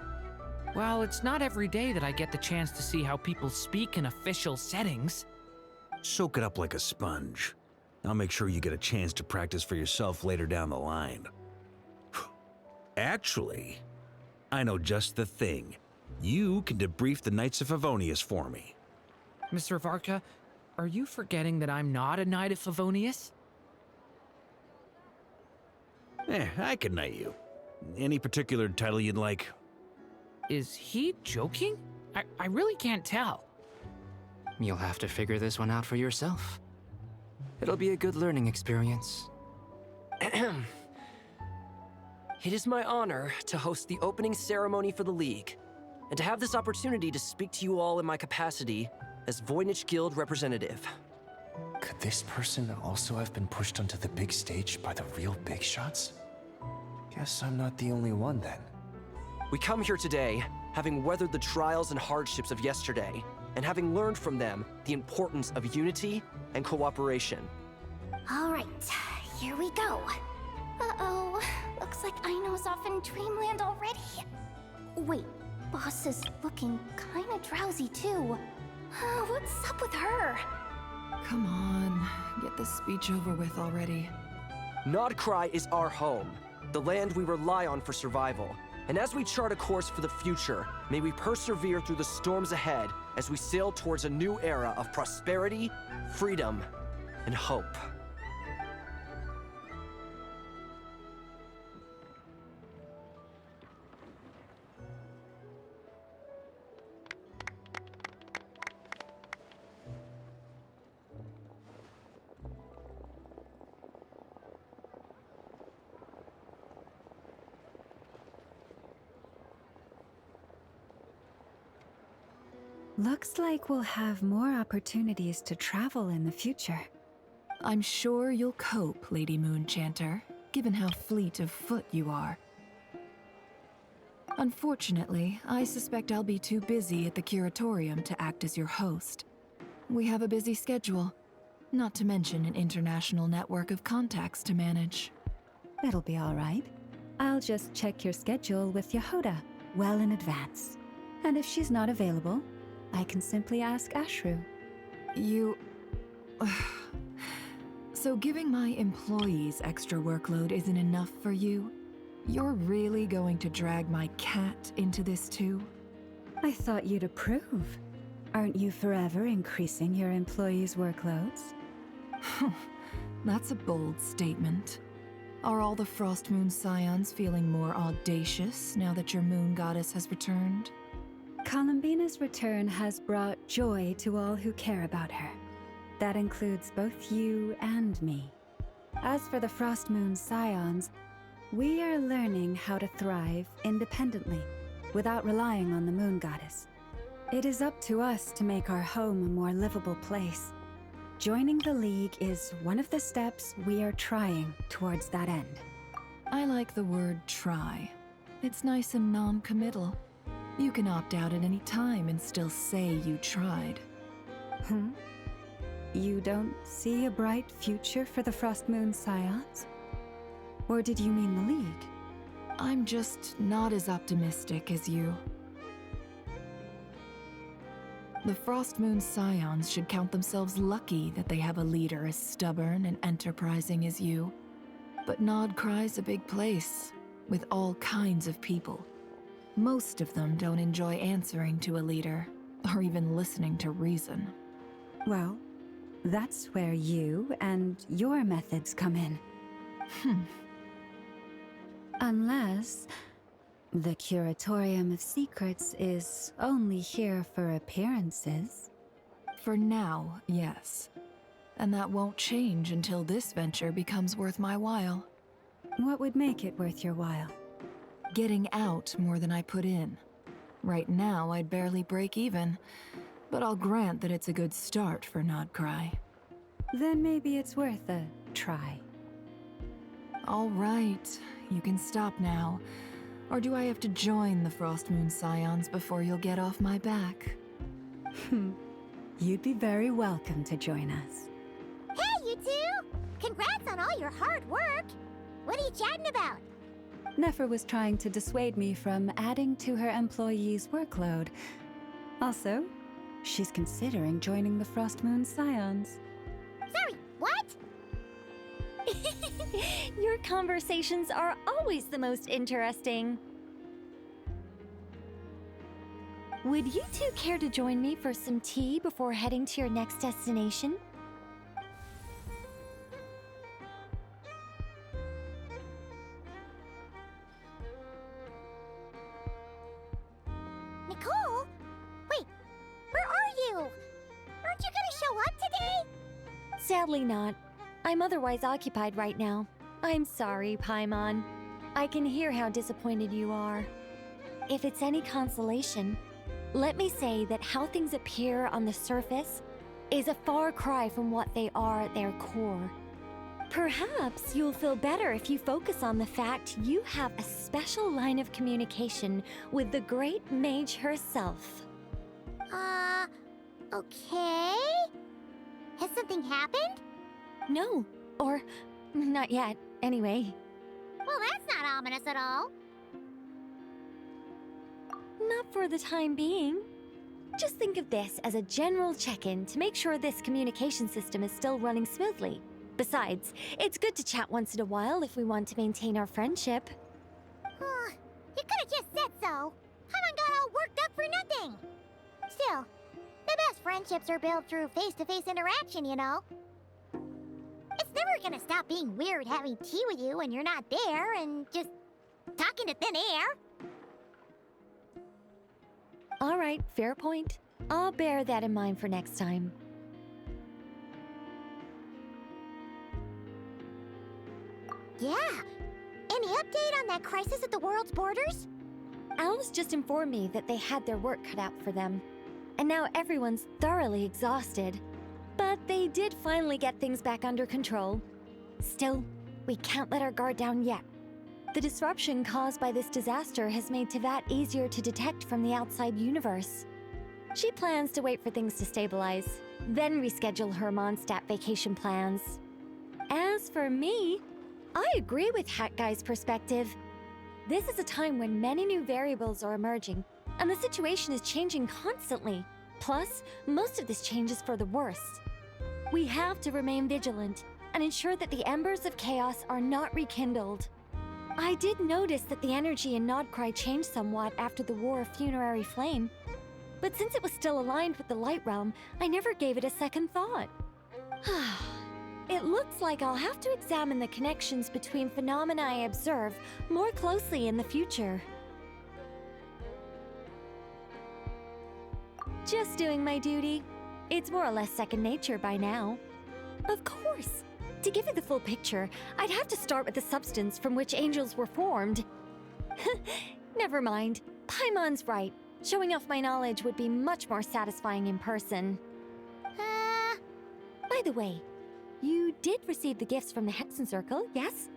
Well, it's not every day that I get the chance to see how people speak in official settings. Soak it up like a sponge. I'll make sure you get a chance to practice for yourself later down the line. Actually, I know just the thing. You can debrief the Knights of Favonius for me. Mr. Varka, are you forgetting that I'm not a Knight of Favonius? I can knight you. Any particular title you'd like? Is he joking? I really can't tell. You'll have to figure this one out for yourself. It'll be a good learning experience. It is my honor to host the opening ceremony for the League, and to have this opportunity to speak to you all in my capacity as Voynich Guild representative. Could this person also have been pushed onto the big stage by the real big shots? Guess I'm not the only one then. We come here today, having weathered the trials and hardships of yesterday, and having learned from them the importance of unity and cooperation. All right, here we go. Uh-oh, looks like Aino's off in dreamland already. Wait, Boss is looking kinda drowsy too. What's up with her? Come on, get this speech over with already. Nod-Krai is our home, the land we rely on for survival. And as we chart a course for the future, may we persevere through the storms ahead as we sail towards a new era of prosperity, freedom, and hope. Looks like we'll have more opportunities to travel in the future. I'm sure you'll cope, Lady Moonchanter, given how fleet of foot you are. Unfortunately, I suspect I'll be too busy at the curatorium to act as your host. We have a busy schedule, not to mention an international network of contacts to manage. That'll be all right. I'll just check your schedule with Yehoda well in advance. And if she's not available, I can simply ask Ashru. You... So giving my employees extra workload isn't enough for you? You're really going to drag my cat into this too? I thought you'd approve. Aren't you forever increasing your employees' workloads? That's a bold statement. Are all the Frost Moon Scions feeling more audacious now that your moon goddess has returned? Columbina's return has brought joy to all who care about her. That includes both you and me. As for the Frost Moon Scions, we are learning how to thrive independently, without relying on the moon goddess. It is up to us to make our home a more livable place. Joining the League is one of the steps we are trying towards that end. I like the word try. It's nice and non-committal. You can opt out at any time and still say you tried. You don't see a bright future for the Frost Moon Scions? Or did you mean the League? I'm just not as optimistic as you. The Frost Moon Scions should count themselves lucky that they have a leader as stubborn and enterprising as you. But Nod-Krai's a big place, with all kinds of people. Most of them don't enjoy answering to a leader, or even listening to reason. Well, that's where you and your methods come in. Unless the Curatorium of Secrets is only here for appearances. For now, yes. And that won't change until this venture becomes worth my while. What would make it worth your while? Getting out more than I put in. Right now, I'd barely break even, but I'll grant that it's a good start for Nod-Krai. Then maybe it's worth a try. All right, you can stop now. Or do I have to join the Frost Moon Scions before you'll get off my back? You'd be very welcome to join us. Hey, you two! Congrats on all your hard work! What are you chatting about? Nefer was trying to dissuade me from adding to her employees' workload. Also, she's considering joining the Frost Moon Scions. Sorry, what? Your conversations are always the most interesting. Would you two care to join me for some tea before heading to your next destination? Nicole? Wait, where are you? Aren't you gonna show up today? Sadly not. I'm otherwise occupied right now. I'm sorry, Paimon. I can hear how disappointed you are. If it's any consolation, let me say that how things appear on the surface is a far cry from what they are at their core. Perhaps you'll feel better if you focus on the fact you have a special line of communication with the great mage herself. Okay? Has something happened? No, or not yet, anyway. Well, that's not ominous at all. Not for the time being. Just think of this as a general check-in to make sure this communication system is still running smoothly. Besides, it's good to chat once in a while if we want to maintain our friendship. You could have just said so. Haven't got all worked up for nothing. Still, the best friendships are built through face-to-face interaction, you know. It's never gonna stop being weird having tea with you when you're not there and just talking to thin air. All right, fair point. I'll bear that in mind for next time. Yeah. Any update on that crisis at the world's borders? Alice just informed me that they had their work cut out for them. And now everyone's thoroughly exhausted. But they did finally get things back under control. Still, we can't let our guard down yet. The disruption caused by this disaster has made Teyvat easier to detect from the outside universe. She plans to wait for things to stabilize, then reschedule her Mondstadt vacation plans. As for me, I agree with Hat Guy's perspective. This is a time when many new variables are emerging, and the situation is changing constantly. Plus, most of this change is for the worse. We have to remain vigilant and ensure that the embers of chaos are not rekindled. I did notice that the energy in Nod-Krai changed somewhat after the War of Funerary Flame, but since it was still aligned with the Light Realm, I never gave it a second thought. It looks like I'll have to examine the connections between phenomena I observe more closely in the future. Just doing my duty. It's more or less second nature by now. Of course. To give you the full picture, I'd have to start with the substance from which angels were formed. Never mind. Paimon's right. Showing off my knowledge would be much more satisfying in person. By the way, you did receive the gifts from the Hexen Circle, yes?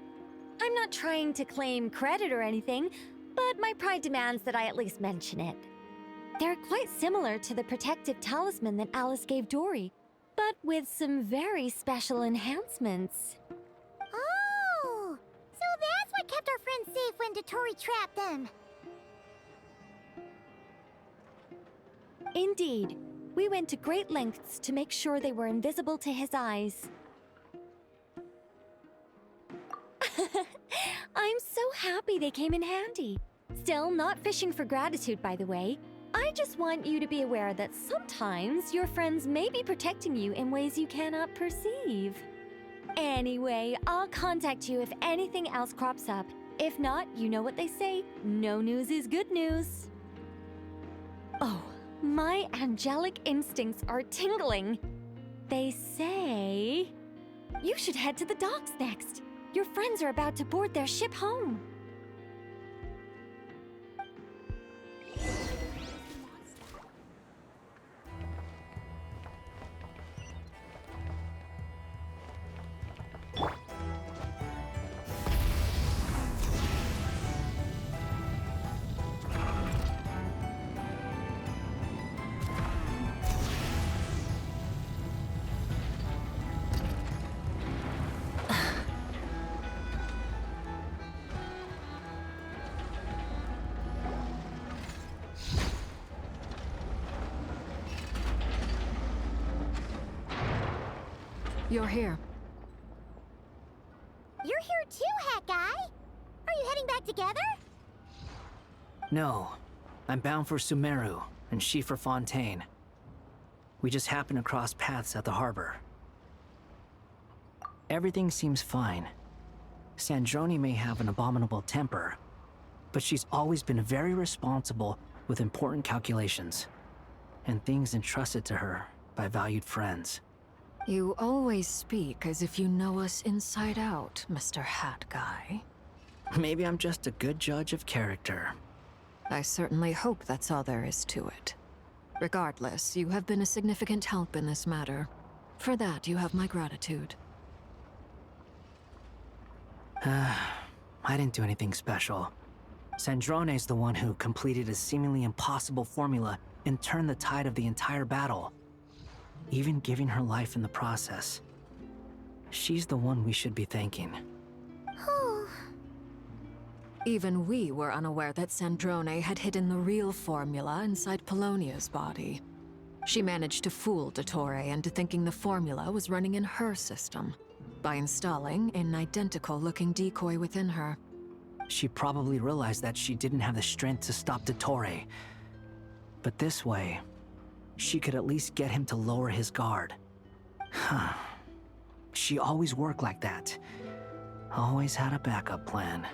I'm not trying to claim credit or anything, but my pride demands that I at least mention it. They're quite similar to the protective talisman that Alice gave Dory, but with some very special enhancements. Oh! So that's what kept our friends safe when Dory trapped them. Indeed. We went to great lengths to make sure they were invisible to his eyes. I'm so happy they came in handy. Still, not fishing for gratitude, by the way. I just want you to be aware that sometimes your friends may be protecting you in ways you cannot perceive. Anyway, I'll contact you if anything else crops up. If not, you know what they say, no news is good news. Oh, my angelic instincts are tingling. They say you should head to the docks next. Your friends are about to board their ship home. You're here. You're here too, Hat Guy! Are you heading back together? No. I'm bound for Sumeru, and she for Fontaine. We just happened to cross paths at the harbor. Everything seems fine. Sandrone may have an abominable temper, but she's always been very responsible with important calculations, and things entrusted to her by valued friends. You always speak as if you know us inside out, Mr. Hat Guy. Maybe I'm just a good judge of character. I certainly hope that's all there is to it. Regardless, you have been a significant help in this matter. For that, you have my gratitude. I didn't do anything special. Sandrone's the one who completed a seemingly impossible formula and turned the tide of the entire battle, even giving her life in the process. She's the one we should be thanking. Even we were unaware that Sandrone had hidden the real formula inside Polonia's body. She managed to fool Dottore into thinking the formula was running in her system by installing an identical-looking decoy within her. She probably realized that she didn't have the strength to stop Dottore. But this way, she could at least get him to lower his guard. She always worked like that. Always had a backup plan.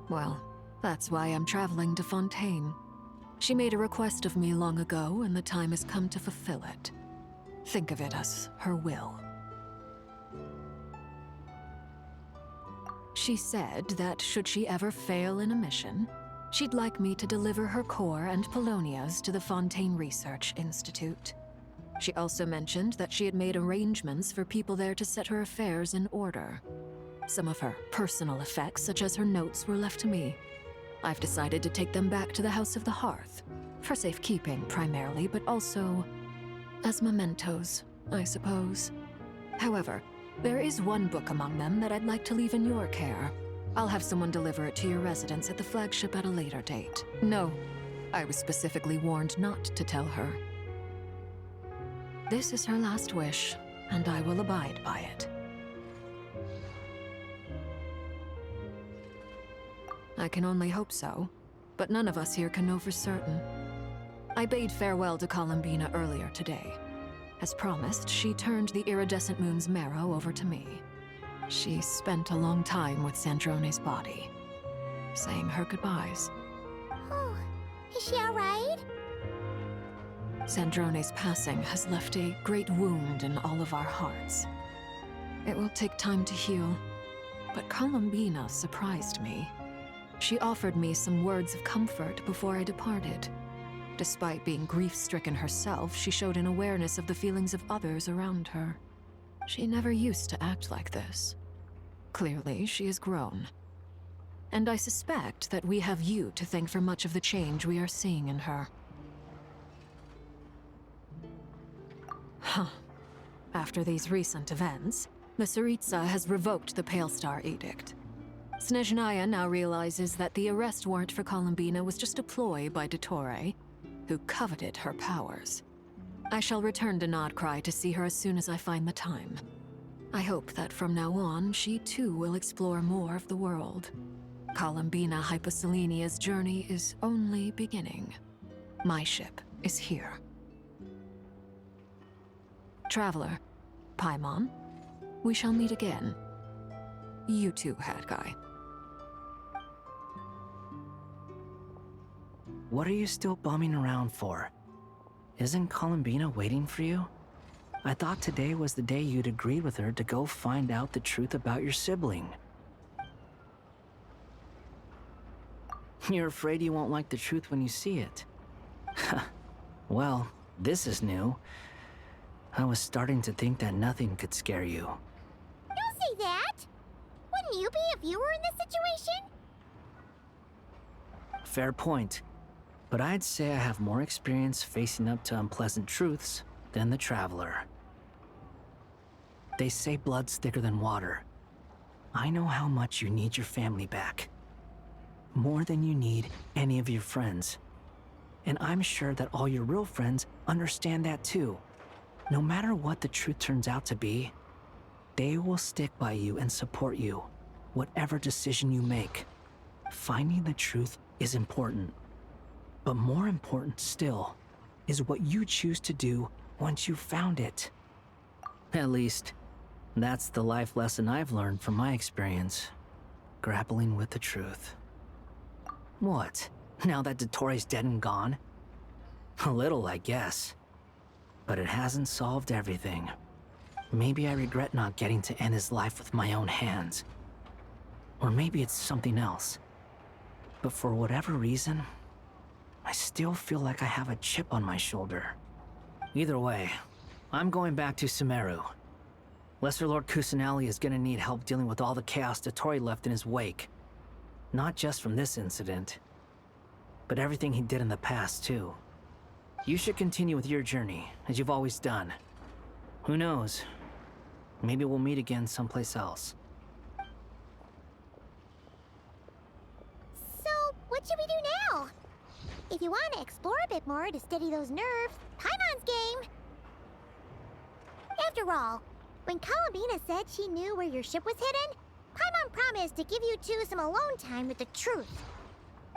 Well, that's why I'm traveling to Fontaine. She made a request of me long ago, and the time has come to fulfill it. Think of it as her will. She said that should she ever fail in a mission, she'd like me to deliver her core and Polonia's to the Fontaine Research Institute. She also mentioned that she had made arrangements for people there to set her affairs in order. Some of her personal effects, such as her notes, were left to me. I've decided to take them back to the House of the Hearth, for safekeeping primarily, but also as mementos, I suppose. However, there is one book among them that I'd like to leave in your care. I'll have someone deliver it to your residence at the flagship at a later date. No, I was specifically warned not to tell her. This is her last wish, and I will abide by it. I can only hope so, but none of us here can know for certain. I bade farewell to Columbina earlier today. As promised, she turned the iridescent moon's marrow over to me. She spent a long time with Sandrone's body, saying her goodbyes. Oh, is she all right? Sandrone's passing has left a great wound in all of our hearts. It will take time to heal, but Columbina surprised me. She offered me some words of comfort before I departed. Despite being grief-stricken herself, she showed an awareness of the feelings of others around her. She never used to act like this. Clearly, she has grown. And I suspect that we have you to thank for much of the change we are seeing in her. Huh. After these recent events, the Tsaritsa has revoked the Pale Star Edict. Snezhnaya now realizes that the arrest warrant for Columbina was just a ploy by Dottore, who coveted her powers. I shall return to Nod-Krai to see her as soon as I find the time. I hope that from now on, she too will explore more of the world. Columbina Hyposelenia's journey is only beginning. My ship is here. Traveler, Paimon, we shall meet again. You too, Hat Guy. What are you still bumming around for? Isn't Columbina waiting for you? I thought today was the day you'd agreed with her to go find out the truth about your sibling. You're afraid you won't like the truth when you see it. Well, this is new. I was starting to think that nothing could scare you. Don't say that! Wouldn't you be if you were in this situation? Fair point. But I'd say I have more experience facing up to unpleasant truths than the Traveler. They say blood's thicker than water. I know how much you need your family back. More than you need any of your friends. And I'm sure that all your real friends understand that too. No matter what the truth turns out to be, they will stick by you and support you, whatever decision you make. Finding the truth is important. But more important still is what you choose to do once you've found it. At least, that's the life lesson I've learned from my experience, grappling with the truth. What? Now that Dottore's dead and gone? A little, I guess. But it hasn't solved everything. Maybe I regret not getting to end his life with my own hands. Or maybe it's something else. But for whatever reason, I still feel like I have a chip on my shoulder. Either way, I'm going back to Sumeru. Lesser Lord Kusanali is gonna need help dealing with all the chaos Dottore left in his wake. Not just from this incident, but everything he did in the past, too. You should continue with your journey, as you've always done. Who knows? Maybe we'll meet again someplace else. So, what should we do now? If you want to explore a bit more to steady those nerves, Paimon's game! After all, when Columbina said she knew where your ship was hidden, Paimon promised to give you two some alone time with the truth.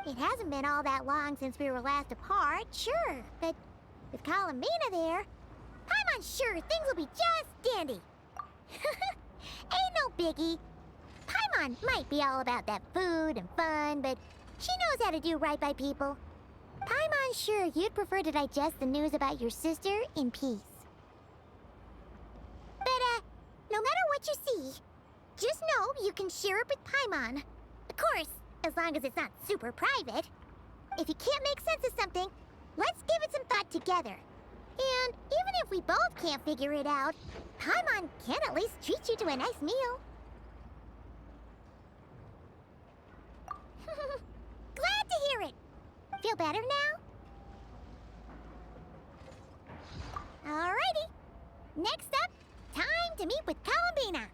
It hasn't been all that long since we were last apart, sure, but with Columbina there, Paimon's sure things will be just dandy. Ain't no biggie. Paimon might be all about that food and fun, but she knows how to do right by people. Paimon's sure you'd prefer to digest the news about your sister in peace. But, no matter what you see, just know you can share it with Paimon. Of course, as long as it's not super private. If you can't make sense of something, let's give it some thought together. And even if we both can't figure it out, Paimon can at least treat you to a nice meal. Glad to hear it. Feel better now? Alrighty. Next up, time to meet with Columbina.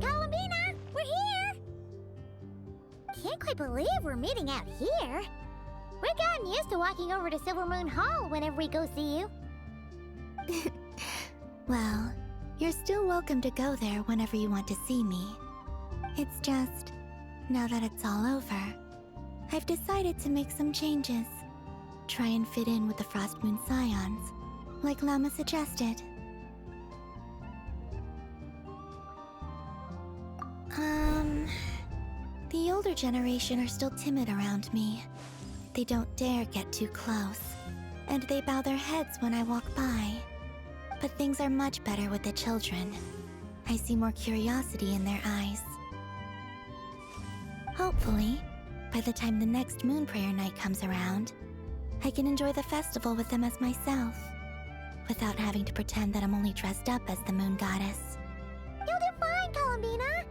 Columbina, we're here! Can't quite believe we're meeting out here. We've gotten used to walking over to Silver Moon Hall whenever we go see you. Well, you're still welcome to go there whenever you want to see me. It's just, now that it's all over, I've decided to make some changes. Try and fit in with the Frost Moon Scions, like Llama suggested. The older generation are still timid around me. They don't dare get too close, and they bow their heads when I walk by. But things are much better with the children. I see more curiosity in their eyes. Hopefully, by the time the next Moon Prayer Night comes around, I can enjoy the festival with them as myself. without having to pretend that I'm only dressed up as the moon goddess. You'll do fine, Columbina.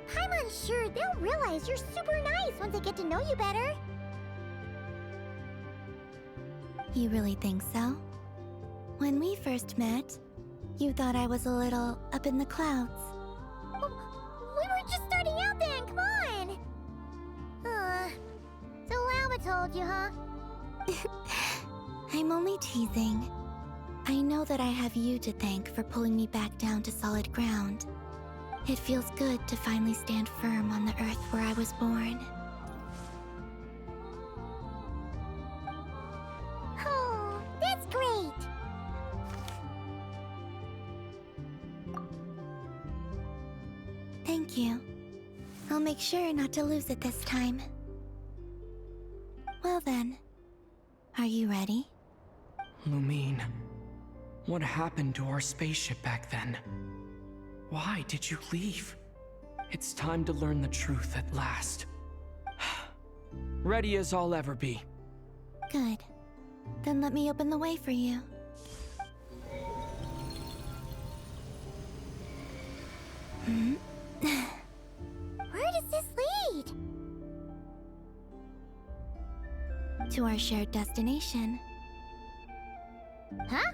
Paimon's sure they'll realize you're super nice once they get to know you better. You really think so? When we first met, you thought I was a little up in the clouds. We were just starting out then, come on! So Lama told you, huh? I'm only teasing. I know that I have you to thank for pulling me back down to solid ground. It feels good to finally stand firm on the earth where I was born. Oh, that's great! Thank you. I'll make sure not to lose it this time. Well then, are you ready? Lumine, what happened to our spaceship back then? Why did you leave? It's time to learn the truth at last. Ready as I'll ever be. Good. Then let me open the way for you. Where does this lead? To our shared destination. Huh?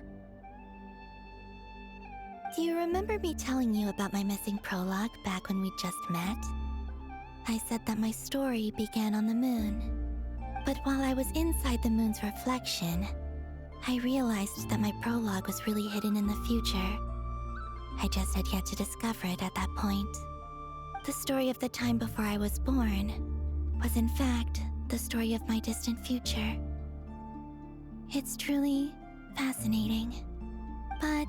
Do you remember me telling you about my missing prologue back when we just met? I said that my story began on the moon. But while I was inside the moon's reflection, I realized that my prologue was really hidden in the future. I just had yet to discover it at that point. The story of the time before I was born was in fact the story of my distant future. It's truly fascinating. But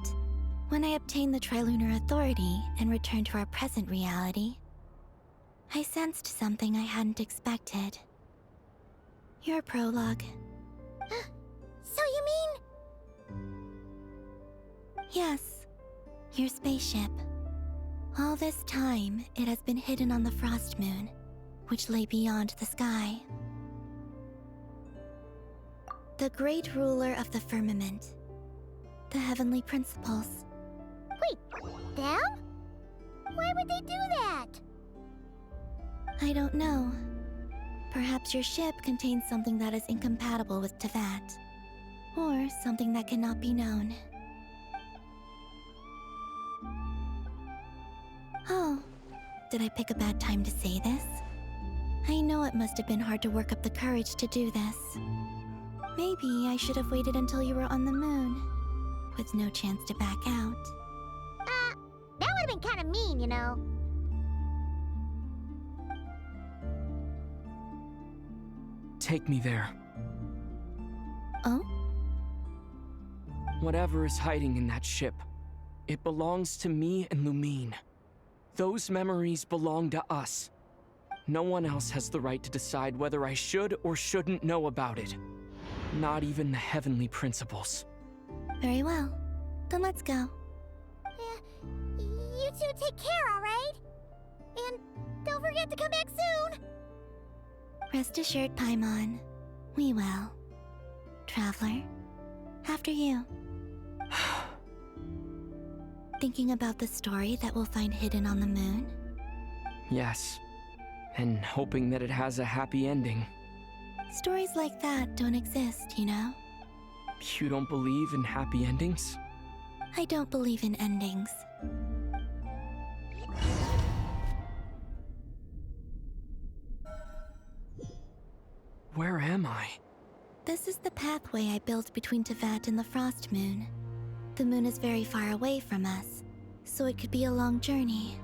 when I obtained the Trilunar Authority and returned to our present reality, I sensed something I hadn't expected. Your prologue. So you mean... Yes, your spaceship. All this time, it has been hidden on the Frost Moon, which lay beyond the sky. The great ruler of the firmament. The heavenly principles. Wait, them? Why would they do that? I don't know. Perhaps your ship contains something that is incompatible with Tevat. Or something that cannot be known. Oh, did I pick a bad time to say this? I know it must have been hard to work up the courage to do this. Maybe I should have waited until you were on the moon, with no chance to back out. That would have been kind of mean, you know. Take me there. Oh? Whatever is hiding in that ship, it belongs to me and Lumine. Those memories belong to us. No one else has the right to decide whether I should or shouldn't know about it. Not even the heavenly principles. Very well. Then let's go. You two take care, alright? And don't forget to come back soon! Rest assured, Paimon. We will. Traveler, after you. Thinking about the story that we'll find hidden on the moon? Yes. And hoping that it has a happy ending. Stories like that don't exist, you know? You don't believe in happy endings? I don't believe in endings. Where am I? This is the pathway I built between Tevat and the Frost Moon. The moon is very far away from us, so it could be a long journey.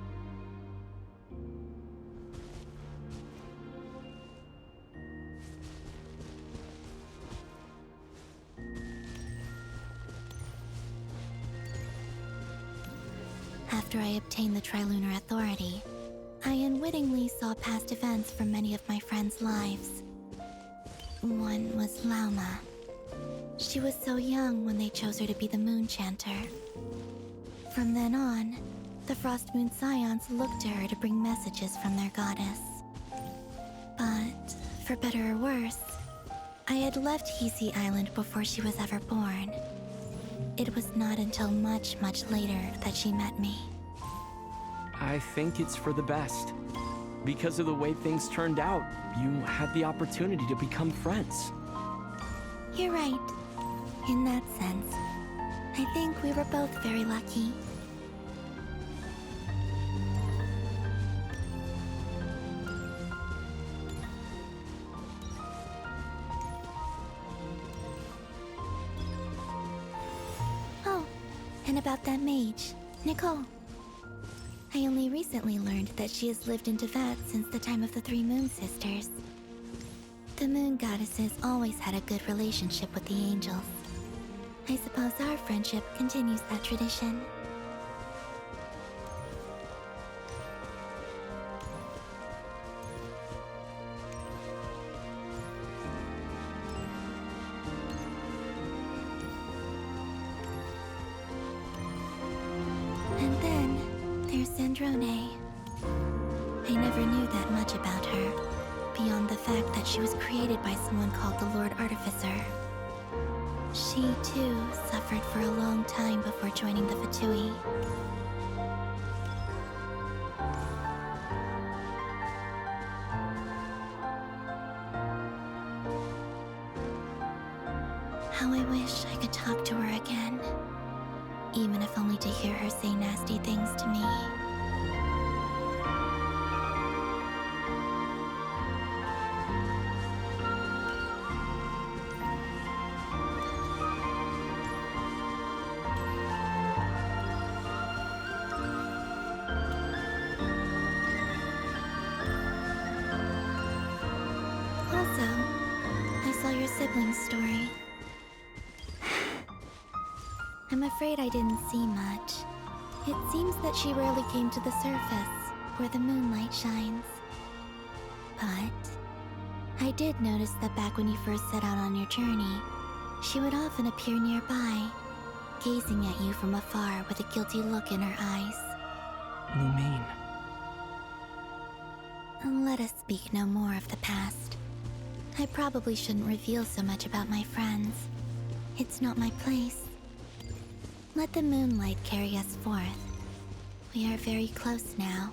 After I obtained the Trilunar Authority, I unwittingly saw past events from many of my friends' lives. One was Lauma. She was so young when they chose her to be the Moon Chanter. From then on, the Frost Moon Scions looked to her to bring messages from their goddess. But, for better or worse, I had left Hisi Island before she was ever born. it was not until much, much later that she met me. I think it's for the best. Because of the way things turned out, you had the opportunity to become friends. You're right. In that sense, I think we were both very lucky. Oh, and about that mage, Nicole. I only recently learned that she has lived in Teyvat since the time of the Three Moon Sisters. The Moon Goddesses always had a good relationship with the angels. I suppose our friendship continues that tradition. And then there's Sandrone. I never knew that much about her, beyond the fact that she was created by someone called the Lord Artificer. She, too, suffered for a long time before joining the Fatui. How I wish I could talk to her again, even if only to hear her say nasty things to me. Also, I saw your siblings' story. I'm afraid I didn't see much. It seems that she rarely came to the surface, where the moonlight shines. But I did notice that back when you first set out on your journey, she would often appear nearby, gazing at you from afar with a guilty look in her eyes. Lumine. Let us speak no more of the past. I probably shouldn't reveal so much about my friends. It's not my place. Let the moonlight carry us forth. We are very close now.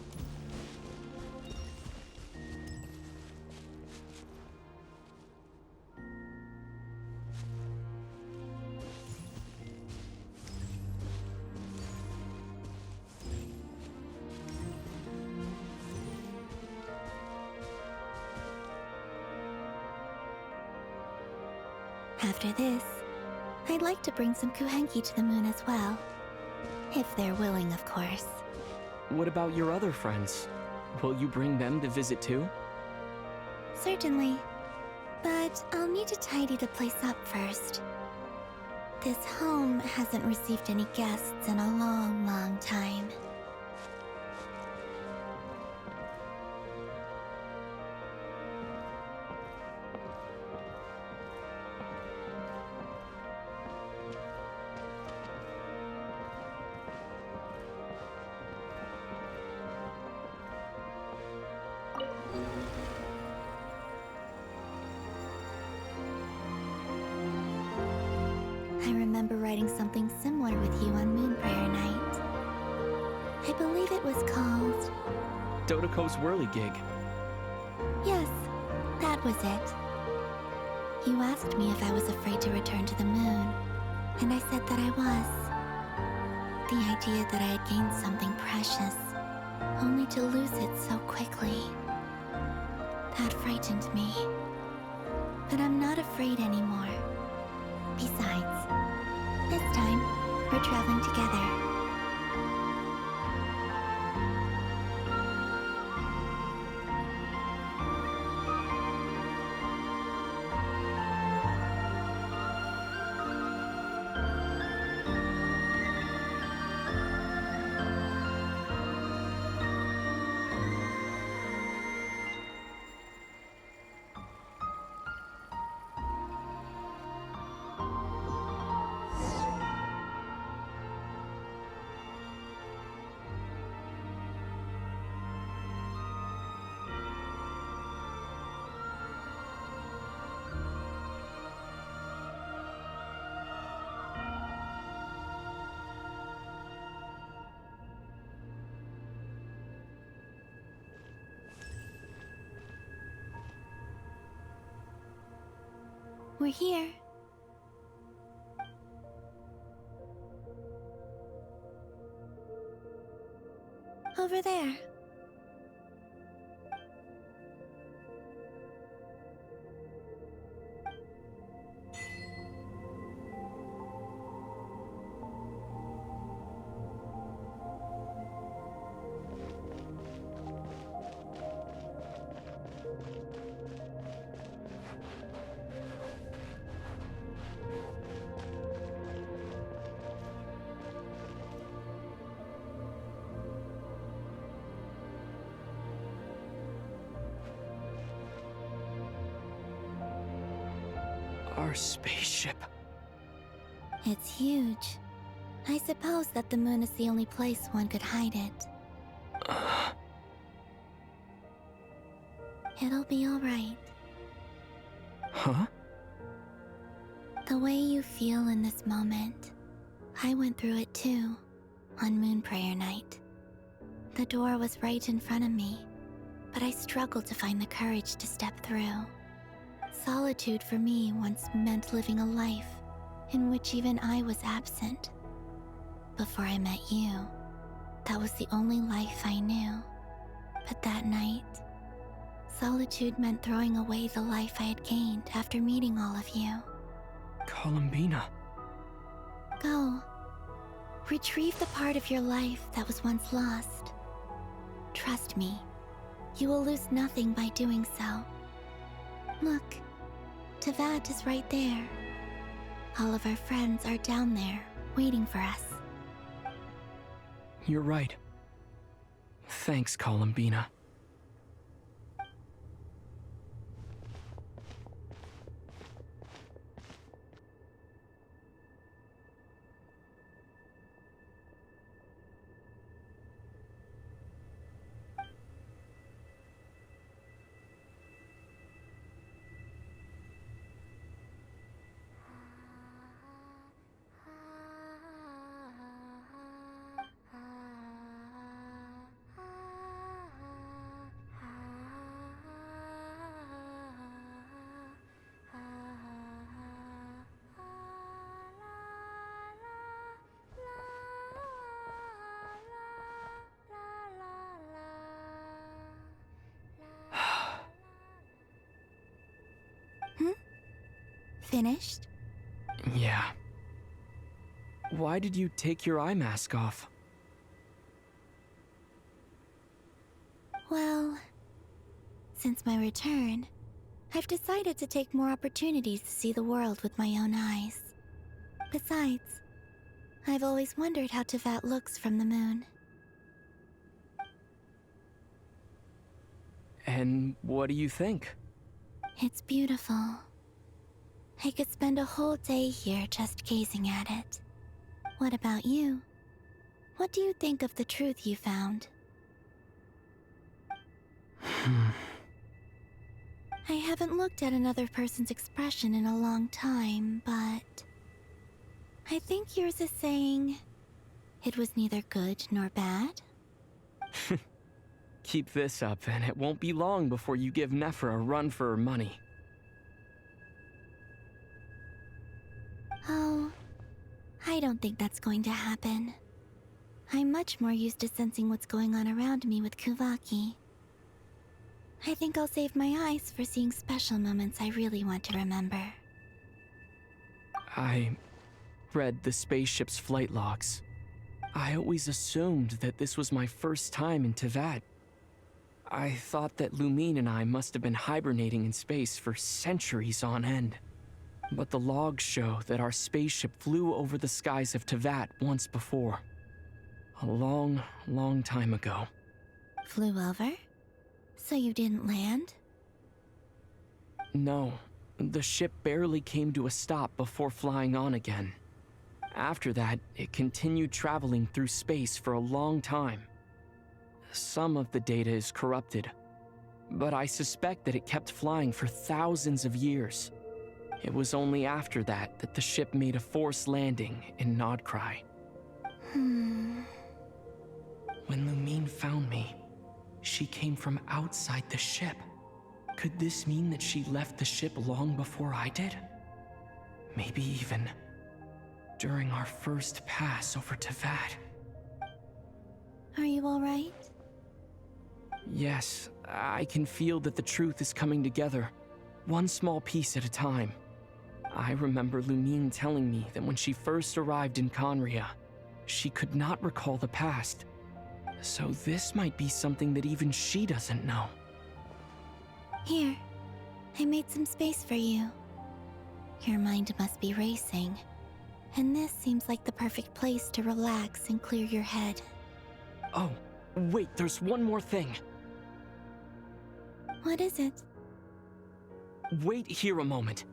After this, I'd like to bring some kuhenki to the moon as well. If they're willing, of course. What about your other friends? Will you bring them to visit too? Certainly. But I'll need to tidy the place up first. This home hasn't received any guests in a long, long time. I remember writing something similar with you on Moon Prayer Night. I believe it was called... Dodoko's Whirligig. Yes, that was it. You asked me if I was afraid to return to the moon, and I said that I was. The idea that I had gained something precious, only to lose it so quickly. That frightened me. But I'm not afraid anymore. Besides, this time, we're traveling together. We're here. Over there. Our spaceship. It's huge. I suppose that the moon is the only place one could hide it. It'll be alright. Huh? The way you feel in this moment, I went through it too, on Moon Prayer Night. The door was right in front of me, but I struggled to find the courage to step through. Solitude for me once meant living a life in which even I was absent. Before I met you, that was the only life I knew. But that night, solitude meant throwing away the life I had gained after meeting all of you. Columbina. Go. Retrieve the part of your life that was once lost. Trust me, you will lose nothing by doing so. Look, Teyvat is right there. All of our friends are down there, waiting for us. You're right. Thanks, Columbina. Finished? Yeah. Why did you take your eye mask off? Well, since my return, I've decided to take more opportunities to see the world with my own eyes. Besides, I've always wondered how Teyvat looks from the moon. And what do you think? It's beautiful. I could spend a whole day here just gazing at it. What about you? What do you think of the truth you found? I haven't looked at another person's expression in a long time, but I think yours is saying it was neither good nor bad. Keep this up, and it won't be long before you give Nephra a run for her money. Oh, I don't think that's going to happen. I'm much more used to sensing what's going on around me with Kuvaki. I think I'll save my eyes for seeing special moments I really want to remember. I read the spaceship's flight logs. I always assumed that this was my first time in Teyvat. I thought that Lumine and I must have been hibernating in space for centuries on end. But the logs show that our spaceship flew over the skies of Teyvat once before. A long, long time ago. Flew over? So you didn't land? No, the ship barely came to a stop before flying on again. After that, it continued traveling through space for a long time. Some of the data is corrupted, but I suspect that it kept flying for thousands of years. It was only after that that the ship made a forced landing in Nod-Krai. When Lumine found me, she came from outside the ship. Could this mean that she left the ship long before I did? Maybe even during our first pass over Teyvat. Are you alright? Yes, I can feel that the truth is coming together, one small piece at a time. I remember Lumine telling me that when she first arrived in Conria, she could not recall the past. So this might be something that even she doesn't know. Here, I made some space for you. Your mind must be racing, and this seems like the perfect place to relax and clear your head. Oh, wait, there's one more thing. What is it? Wait here a moment.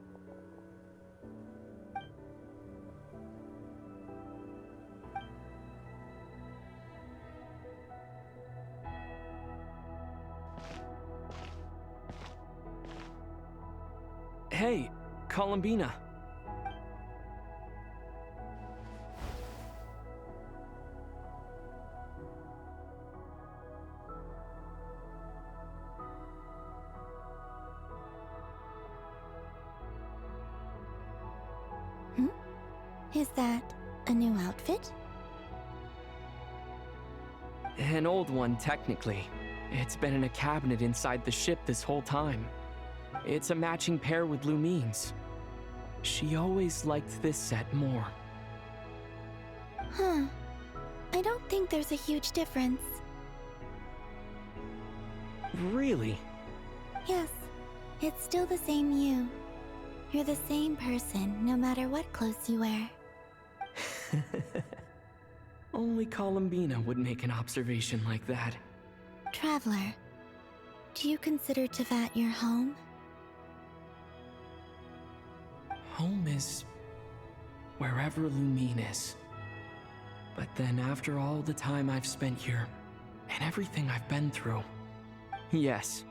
Hey, Columbina. Is that a new outfit? An old one, technically. It's been in a cabinet inside the ship this whole time. It's a matching pair with Lumine's. She always liked this set more. Huh. I don't think there's a huge difference. Really? Yes, it's still the same you. You're the same person, no matter what clothes you wear. Only Columbina would make an observation like that. Traveler, do you consider Teyvat your home? Home is wherever Lumine is. But then after all the time I've spent here, and everything I've been through, yes,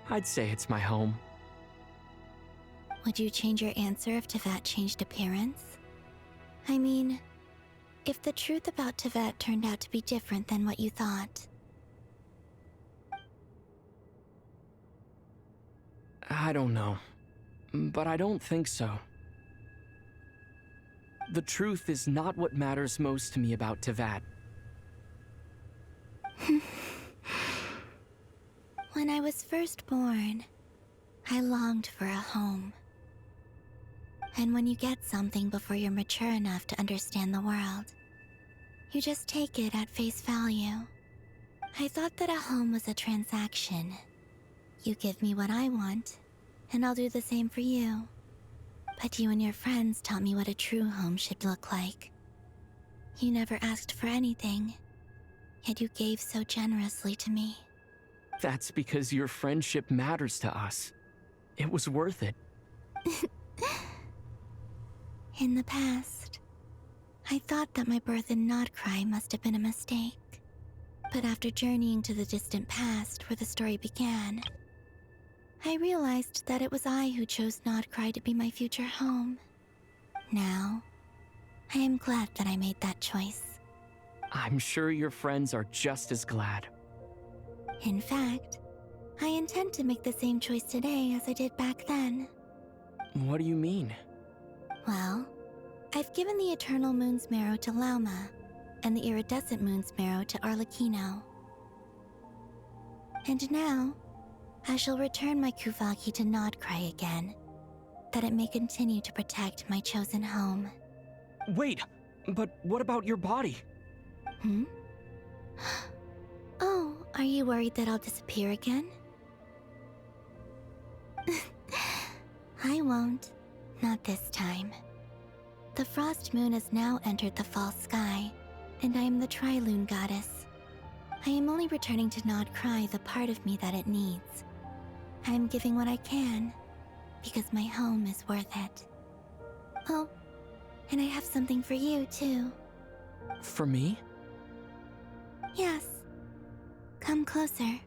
I'd say it's my home. Would you change your answer if Teyvat changed appearance? I mean, if the truth about Teyvat turned out to be different than what you thought. I don't know, but I don't think so. The truth is not what matters most to me about Teyvat. When I was first born, I longed for a home. And when you get something before you're mature enough to understand the world, you just take it at face value. I thought that a home was a transaction. You give me what I want, and I'll do the same for you. But you and your friends taught me what a true home should look like. You never asked for anything, yet you gave so generously to me. That's because your friendship matters to us. It was worth it. In the past, I thought that my birth in Nod-Krai must have been a mistake. But after journeying to the distant past where the story began, I realized that it was I who chose Nod-Krai to be my future home. Now, I am glad that I made that choice. I'm sure your friends are just as glad. In fact, I intend to make the same choice today as I did back then. What do you mean? Well, I've given the Eternal Moon's Marrow to Lauma, and the Iridescent Moon's Marrow to Arlecchino. And now, I shall return my Kuvagi to Nod-Krai again, that it may continue to protect my chosen home. Wait, but what about your body? Oh, are you worried that I'll disappear again? I won't. Not this time. The Frost Moon has now entered the fall sky, and I am the Tri-Lune Goddess. I am only returning to Nod-Krai the part of me that it needs. I am giving what I can, because my home is worth it. Oh, and I have something for you, too. For me? Yes. Come closer.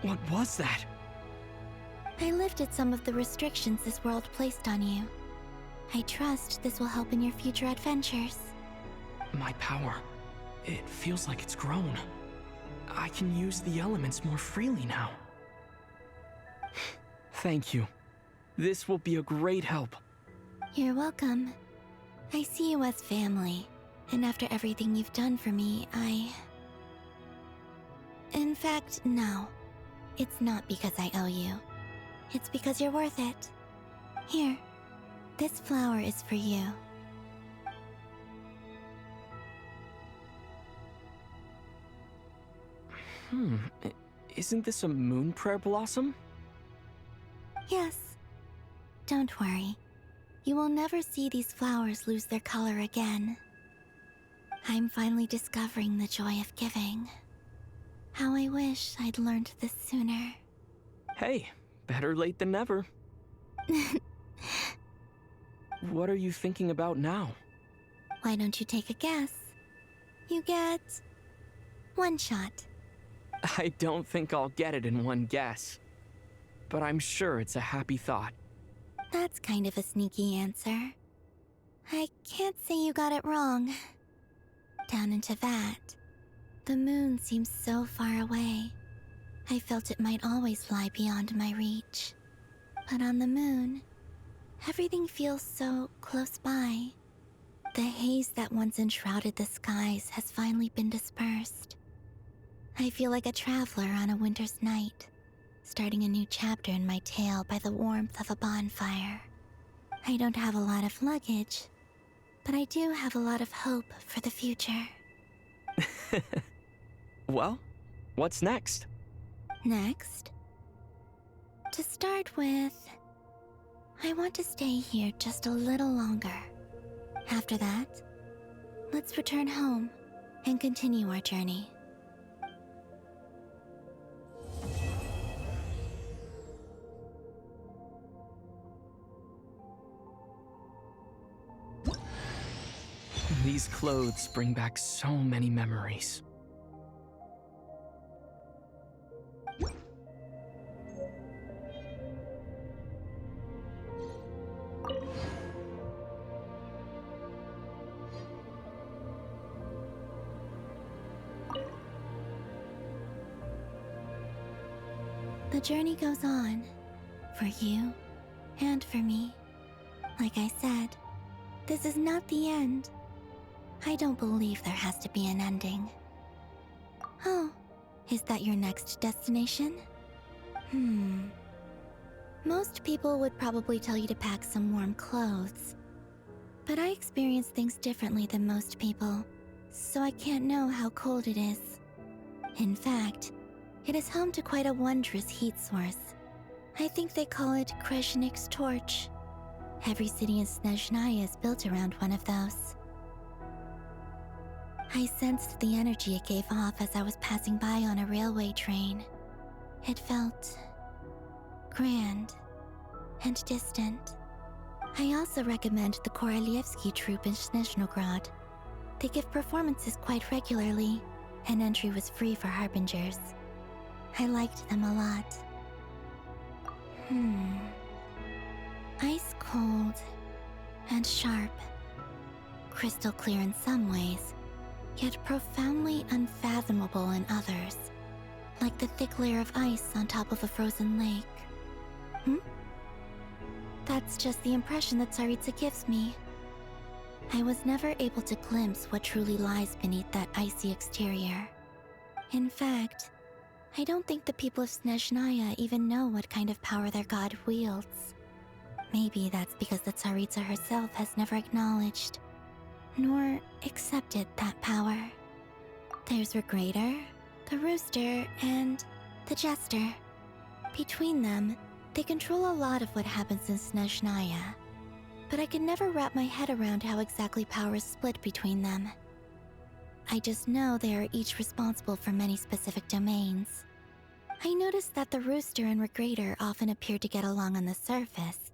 What was that? I lifted some of the restrictions this world placed on you. I trust this will help in your future adventures. My power. It feels like it's grown. I can use the elements more freely now. Thank you. This will be a great help. You're welcome. I see you as family, and after everything you've done for me, In fact, no. It's not because I owe you. It's because you're worth it. Here, this flower is for you. Isn't this a moon prayer blossom? Yes. Don't worry. You will never see these flowers lose their color again. I'm finally discovering the joy of giving. How I wish I'd learned this sooner. Hey, better late than never. What are you thinking about now? Why don't you take a guess? You get... one shot. I don't think I'll get it in one guess. But I'm sure it's a happy thought. That's kind of a sneaky answer. I can't say you got it wrong. Down into that, the moon seems so far away. I felt it might always lie beyond my reach. But on the moon, everything feels so close by. The haze that once enshrouded the skies has finally been dispersed. I feel like a traveler on a winter's night, starting a new chapter in my tale by the warmth of a bonfire. I don't have a lot of luggage, but I do have a lot of hope for the future. Well, what's next? Next? To start with, I want to stay here just a little longer. After that, let's return home and continue our journey. These clothes bring back so many memories. The journey goes on, for you and for me. Like I said, this is not the end. I don't believe there has to be an ending. Oh, is that your next destination? Most people would probably tell you to pack some warm clothes. But I experience things differently than most people, so I can't know how cold it is. In fact, it is home to quite a wondrous heat source. I think they call it Kreshnik's torch. Every city in Snezhnaya is built around one of those. I sensed the energy it gave off as I was passing by on a railway train. It felt grand and distant. I also recommend the Korolievsky troupe in Snezhnograd. They give performances quite regularly, and entry was free for harbingers. I liked them a lot. Ice cold and sharp. Crystal clear in some ways, yet profoundly unfathomable in others. Like the thick layer of ice on top of a frozen lake. That's just the impression that Tsaritsa gives me. I was never able to glimpse what truly lies beneath that icy exterior. In fact, I don't think the people of Snezhnaya even know what kind of power their god wields. Maybe that's because the Tsaritsa herself has never acknowledged, nor accepted that power. There's Regrator, the Rooster, and the Jester. Between them, they control a lot of what happens in Snezhnaya, but I can never wrap my head around how exactly power is split between them. I just know they are each responsible for many specific domains. I noticed that the Rooster and Regrator often appear to get along on the surface,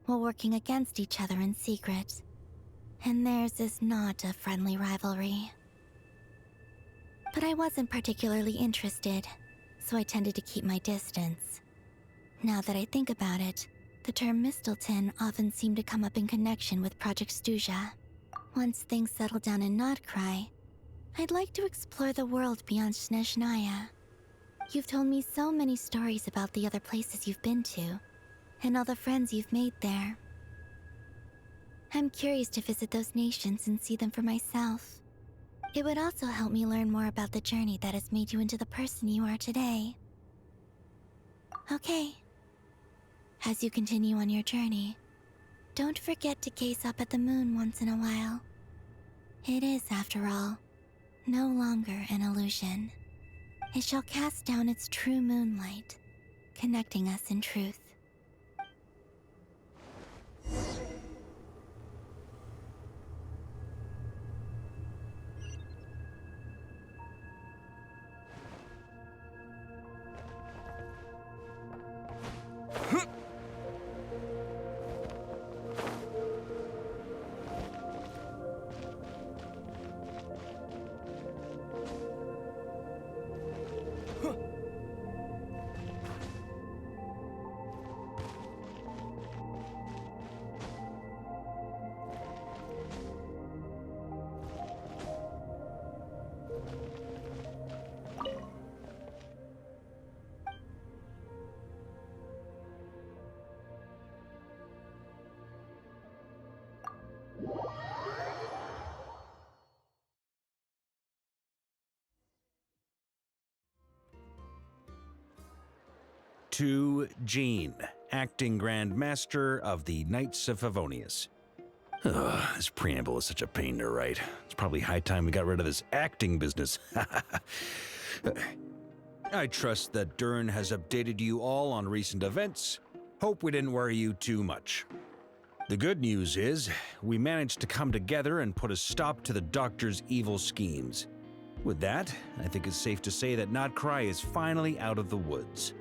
while working against each other in secret. And theirs is not a friendly rivalry. But I wasn't particularly interested, so I tended to keep my distance. Now that I think about it, the term Mistelton often seemed to come up in connection with Project Stuja. Once things settle down in Nod-Krai, I'd like to explore the world beyond Snezhnaya. You've told me so many stories about the other places you've been to, and all the friends you've made there. I'm curious to visit those nations and see them for myself. It would also help me learn more about the journey that has made you into the person you are today. Okay. As you continue on your journey, don't forget to gaze up at the moon once in a while. It is, after all, no longer an illusion. It shall cast down its true moonlight, connecting us in truth. To Jean, acting Grand Master of the Knights of Favonius. Ugh, this preamble is such a pain to write. It's probably high time we got rid of this acting business. I trust that Dern has updated you all on recent events. Hope we didn't worry you too much. The good news is, we managed to come together and put a stop to the Doctor's evil schemes. With that, I think it's safe to say that Nod-Krai is finally out of the woods.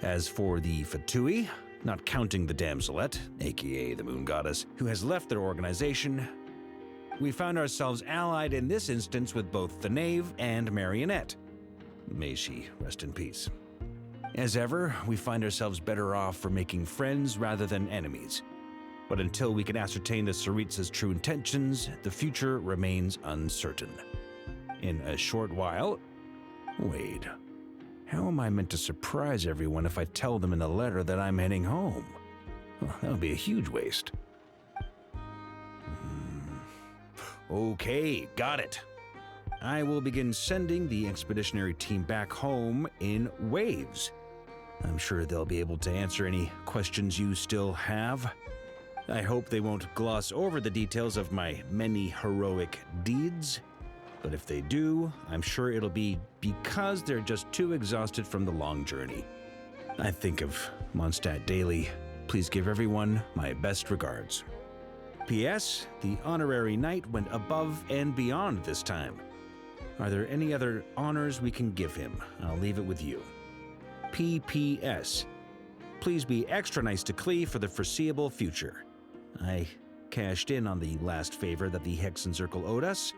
As for the Fatui, not counting the Damselette, aka the Moon Goddess, who has left their organization, we found ourselves allied in this instance with both the Knave and Marionette. May she rest in peace. As ever, we find ourselves better off for making friends rather than enemies. But until we can ascertain the Tsaritsa's true intentions, the future remains uncertain. In a short while... Wait. How am I meant to surprise everyone if I tell them in the letter that I'm heading home? Well, that would be a huge waste. Okay, got it. I will begin sending the expeditionary team back home in waves. I'm sure they'll be able to answer any questions you still have. I hope they won't gloss over the details of my many heroic deeds. But if they do, I'm sure it'll be because they're just too exhausted from the long journey. I think of Mondstadt daily. Please give everyone my best regards. P.S. The honorary knight went above and beyond this time. Are there any other honors we can give him? I'll leave it with you. P.P.S. Please be extra nice to Klee for the foreseeable future. I cashed in on the last favor that the Hexen Circle owed us,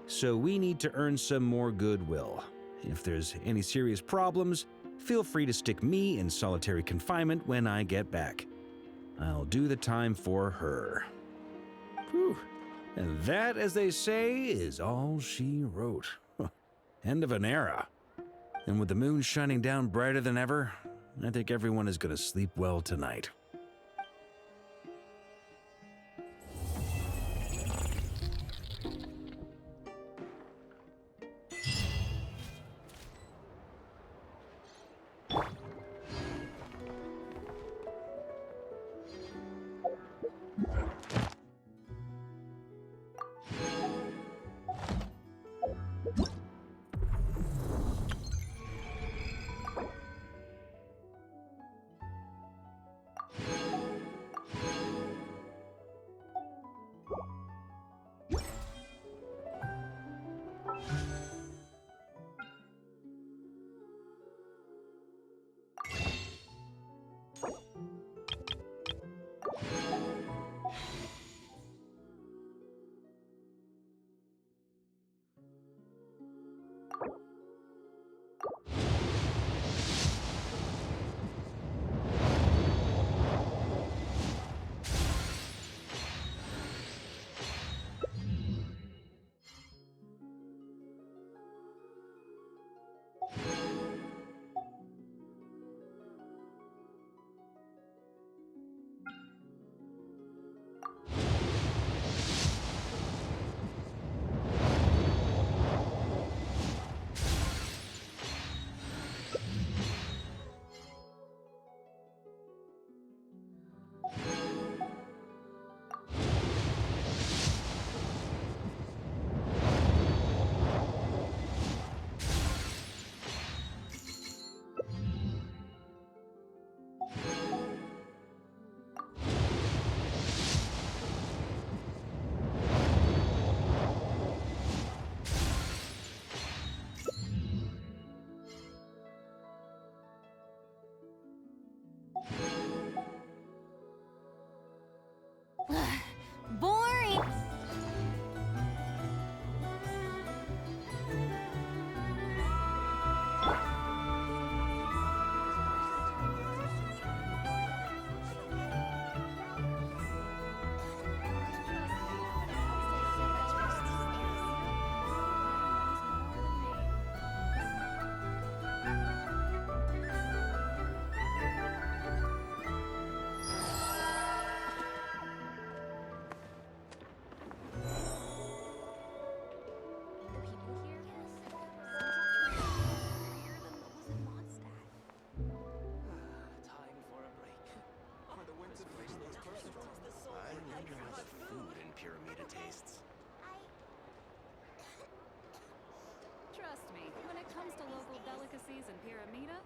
so we need to earn some more goodwill. If there's any serious problems, feel free to stick me in solitary confinement when I get back. I'll do the time for her. Whew. And that, as they say, is all she wrote. End of an era. And with the moon shining down brighter than ever, I think everyone is going to sleep well tonight. Pyramida?